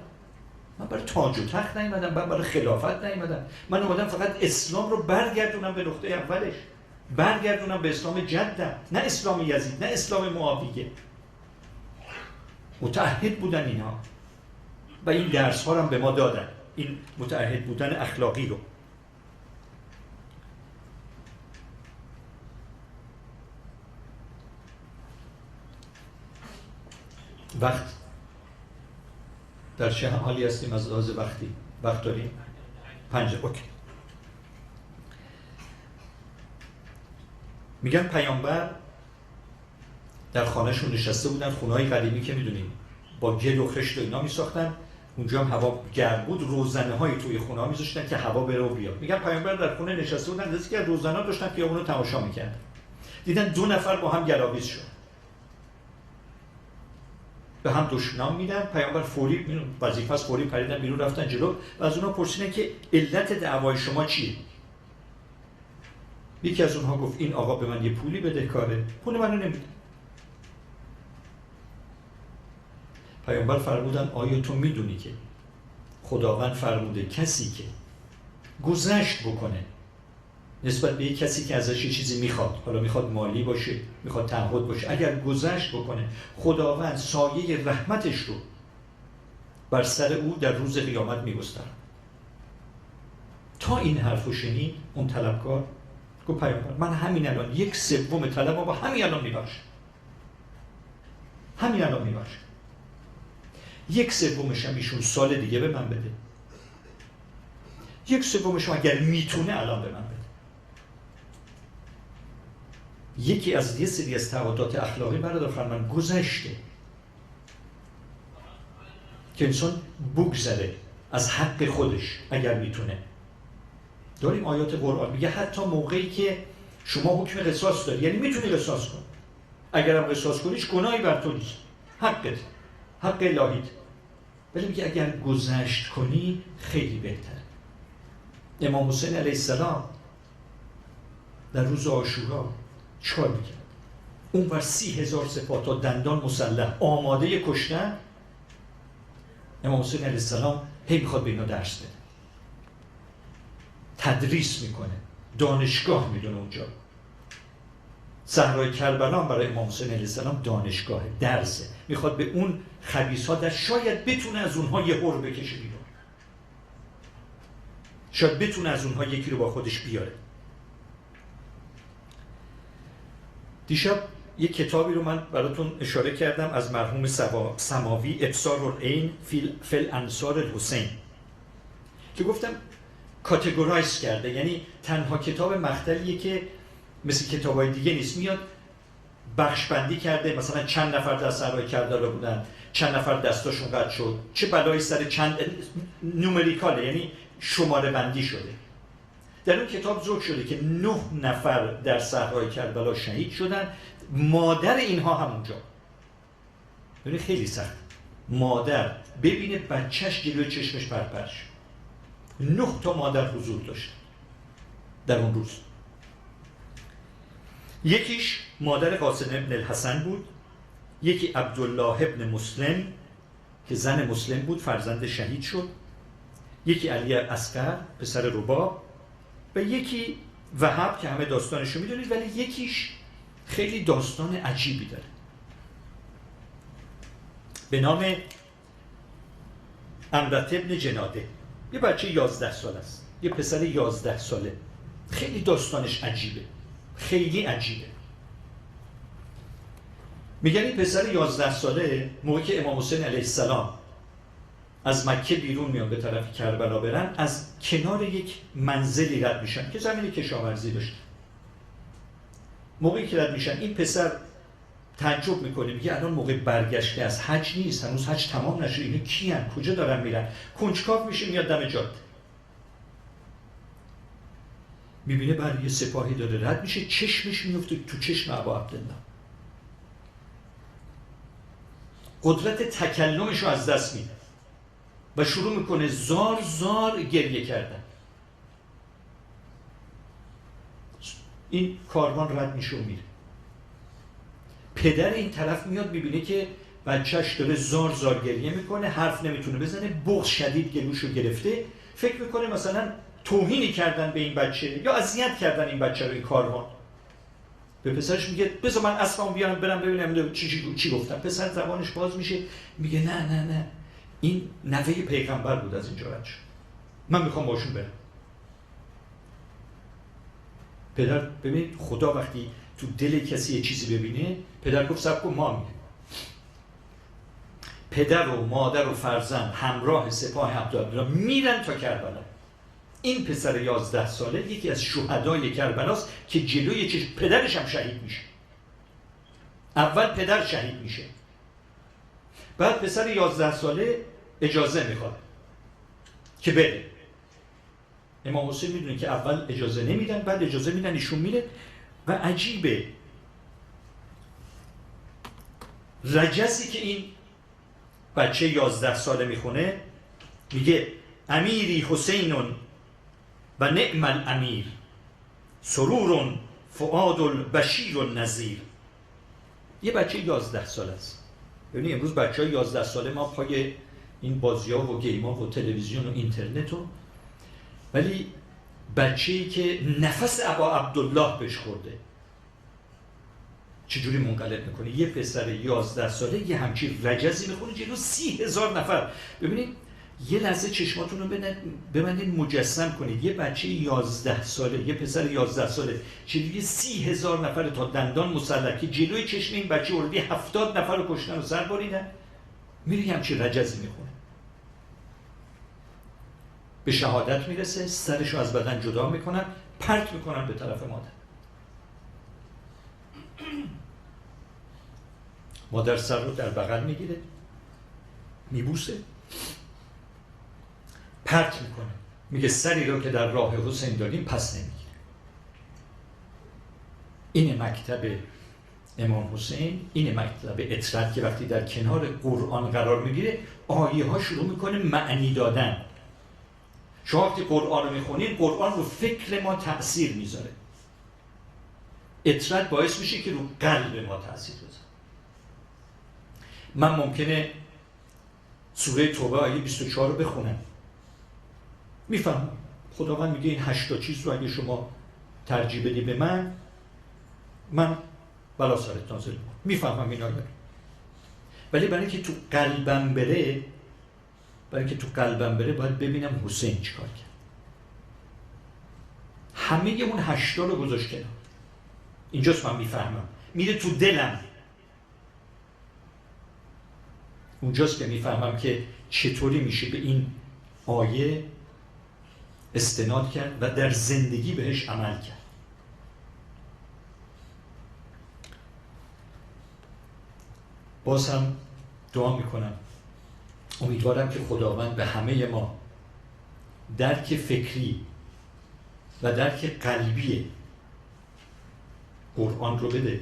من برای تاج و تخت نیومدم، من برای خلافت نیومدم، من اومدم فقط اسلام رو برگردونم به نقطه اولش، برگردونم به اسلام جدم، نه اسلام یزید، نه اسلام معاویه. متعهد بودن اینها و این درس ها رو هم به ما دادن، این متعهد بودن اخلاقی رو. وقت در چه حالی هستیم از لحاظ وقتی؟ وقت داریم؟ 5 اوکی. میگن پیامبر در خانهشون نشسته بودن، خونه‌های قدیمی که میدونیم با گل و خشت و اینا میساختن، اونجا هم هوا گرم بود، روزنه‌های توی خونه‌ها میذاشتن که هوا بره و بیاد. میگن پیامبر در خونه نشسته بودن، دستی که روزنه‌ها داشتن که اونو تماشا میکردن، دیدن 2 نفر با هم گلاویز شد، به هم دشنام میدن. پیامبر فوری وظیفه از فوری پریدن بیرون رفتن جلو و از اونها پرسیدن که علت دعوای شما چیه؟ یکی از اونها گفت این آقا به من یه پولی بدهکاره، پول منو نمیده. پیامبر فرمودن آیا تو میدونی که خداوند فرموده کسی که گذشت بکنه نسبت به یک کسی که ازش یه چیزی میخواد، حالا میخواد مالی باشه، میخواد تعهد باشه، اگر گذشت بکنه خداوند سایه رحمتش رو بر سر او در روز قیامت میگستره. تا این حرفو شنید اون طلبکار گفت پیامبر من همین الان 1/3 طلبم با همین الان میبخشم، همین الان میبخشم، 1/3 هم ایشون سال دیگه به من بده، 1/3 اگر میتونه الان به من بده. یکی از یه سری از تعهدات اخلاقی برادر فرمان گذشته که انسان بگذره از حق خودش اگر میتونه. داریم آیات قرآن میگه حتی موقعی که شما حکم قصاص داری، یعنی میتونی قصاص کنی، اگرم قصاص کنیش گناهی بر تو نیست، حقت، حق الهیت، ولی میگه اگر گذشت کنی خیلی بهتر. امام حسین علیه السلام در روز عاشورا چیکار میکرد؟ اونور 30,000 سپاه تا دندان مسلح آماده کشتن، امام حسین علیه السلام هی میخواد به اینا درس بده، تدریس میکنه، دانشگاه میدونه اونجا. صحرای کربلا برای امام حسین علیه السلام دانشگاه، درسه، میخواد به اون خبیث ها در شاید بتونه از اونها یه هر بکشه بیرون، شاید بتونه از اونها یکی رو با خودش بیاره. دیشب یک کتابی رو من براتون اشاره کردم از مرحوم سماوی، ابصار العین فی الانصار الحسین، که گفتم کاتگورایز کرده، یعنی تنها کتاب مقتلیه که مثل کتابای دیگه نیست، میاد بخش بندی کرده، مثلا چند نفر در صحرای کربلا بودن، چند نفر دستاشون قطع شد، چه بلایی سر چند، نومریکاله، یعنی شماره بندی شده. در اون کتاب ذکر شده که 9 نفر در صحرای کربلا شهید شدن، مادر اینها همونجا. یعنی خیلی سخت، مادر ببینه بچهش جلوی چشمش پرپرش. 9 تا مادر حضور داشت در اون روز. یکیش مادر قاسم ابن الحسن بود، یکی عبدالله ابن مسلم که زن مسلم بود، فرزند شهید شد، یکی علی اصغر پسر رباب، و یکی وهب که همه داستانشو میدونید، ولی یکیش خیلی داستان عجیبی داره به نام امرت ابن جناده. یه بچه 11 سال است، یه پسر 11 ساله، خیلی داستانش عجیبه، خیلی عجیبه. میگن این پسر 11 ساله موقعی که امام حسین علیه السلام از مکه بیرون میان به طرف کربلا برن، از کنار یک منزلی رد میشن که زمین کشاورزی داشت. موقعی که رد میشن این پسر تعجب میکنه، میگه الان موقع برگشته از حج نیست، هنوز حج تمام نشده، اینا کیان، کجا دارن میرن؟ کنجکاو میشه، میاد دم جاده، میبینه برای یه سپاهی داره رد میشه، چشمش میفته تو چشم ابا عبدالله، قدرت تکلمش رو از دست میده و شروع میکنه زار زار گریه کردن. این کاروان رد میشه و میره. پدر این طرف میاد میبینه که بچهش داره زار زار گریه میکنه، حرف نمیتونه بزنه، بغض شدید گلوشو گرفته، فکر میکنه مثلا توهینی کردن به این بچه یا اذیت کردن این بچه رو این کاروان. به پسرش میگه بذار من اسبمو بیارم برم ببینم چی گفتم. پسر زبانش باز میشه میگه نه این نوه پیغمبر بود از اینجا رد شد، من میخوام باشون برم. پدر ببینید خدا وقتی تو دل کسی یه چیزی ببینه، پدر گفت صبر کن ما میریم. پدر و مادر و فرزند همراه سپاه عبدالله میرن تا کربلا. این پسر 11 ساله یکی از شهدای کربلاست که جلوی چشم پدرش هم شهید میشه. اول پدر شهید میشه، بعد پسر 11 ساله اجازه میخواد که بره. امام حسین میدونه که اول اجازه نمیدن، بعد اجازه میدن ایشون میره. و عجیبه رجزی که این بچه 11 ساله میخونه، میگه امیری حسینون و نعم الامیر سرورون فؤاد البشیر النذیر. یه بچه 11 ساله است. ببینید امروز بچه‌های 11 ساله ما پای این بازی‌ها و گیم‌ها و تلویزیون و اینترنت و، ولی بچه‌ای که نفس ابا عبدالله بهش خورده چجوری منقلب میکنه؟ یه پسر 11 ساله یه همچین رجزی میخونه جلو 30,000 نفر. ببینید یه لحظه چشماتون رو ببندید مجسم کنید، یه بچه 11 ساله، یه پسر 11 ساله جلوی 30,000 نفر تا دندان مسلح که جلوی چشم این بچه اوردی 70 نفر رو کشتن و سر بریدن، میری همچین رجزی میخونه. به شهادت میرسه، سرش رو از بدن جدا میکنن، پرت میکنن به طرف مادر. مادر سر رو در بغل میگیره، میبوسه، پرت میکنه، میگه سری رو که در راه حسین داریم پس نمیگیره. این مکتب امام حسین، این مکتب اطرت که وقتی در کنار قرآن قرار میگیره آیه ها شروع میکنه معنی دادن. شما وقتی قرآن رو میخونید، قرآن رو فکر ما تأثیر میذاره. اطرت باعث میشه که رو قلب ما تأثیر بذاره. من ممکنه سوره توبه آیه 24 رو بخونم، میفهمم خداوند میگه این 8 چیز رو اگه شما ترجیح بدی به من بلا سرت نازل میکنم، میفهمم این آیه. ولی برای اینکه تو قلبم بره، باید ببینم حسین چیکار کرد. همه اون 8 رو گذاشت کنار، اینجاست من میفهمم، میره تو دلم. اونجاست که میفهمم که چطوری میشه به این آیه استناد کرد و در زندگی بهش عمل کرد. باز هم دعا میکنم، امیدوارم که خداوند به همه ما درک فکری و درک قلبی قرآن رو بده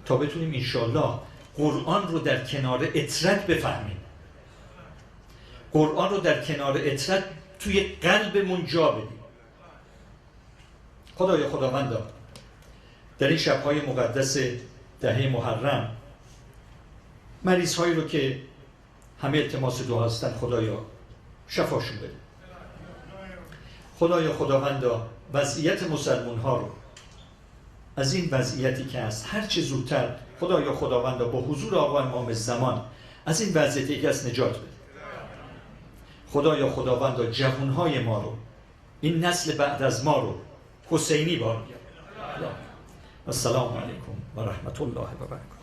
تا بتونیم انشالله قرآن رو در کنار اطرت بفهمیم، قرآن رو در کنار اطرت توی قلبمون جا بدیم. خدایا خداوندا در این شب‌های مقدس دهه محرم مریض هایی رو که همه التماس دعا هستن خدایا شفاشون بده. خدایا خداوندا وضعیت مسلمان ها رو از این وضعیتی که هست هر چه زودتر خدایا خداوندا با حضور آقا امام زمان از این وضعیتی که هست نجات بده. خدایا خداوندا جوانهای ما رو، این نسل بعد از ما رو حسینی بار بیار. السلام علیکم و رحمت الله و برکاته.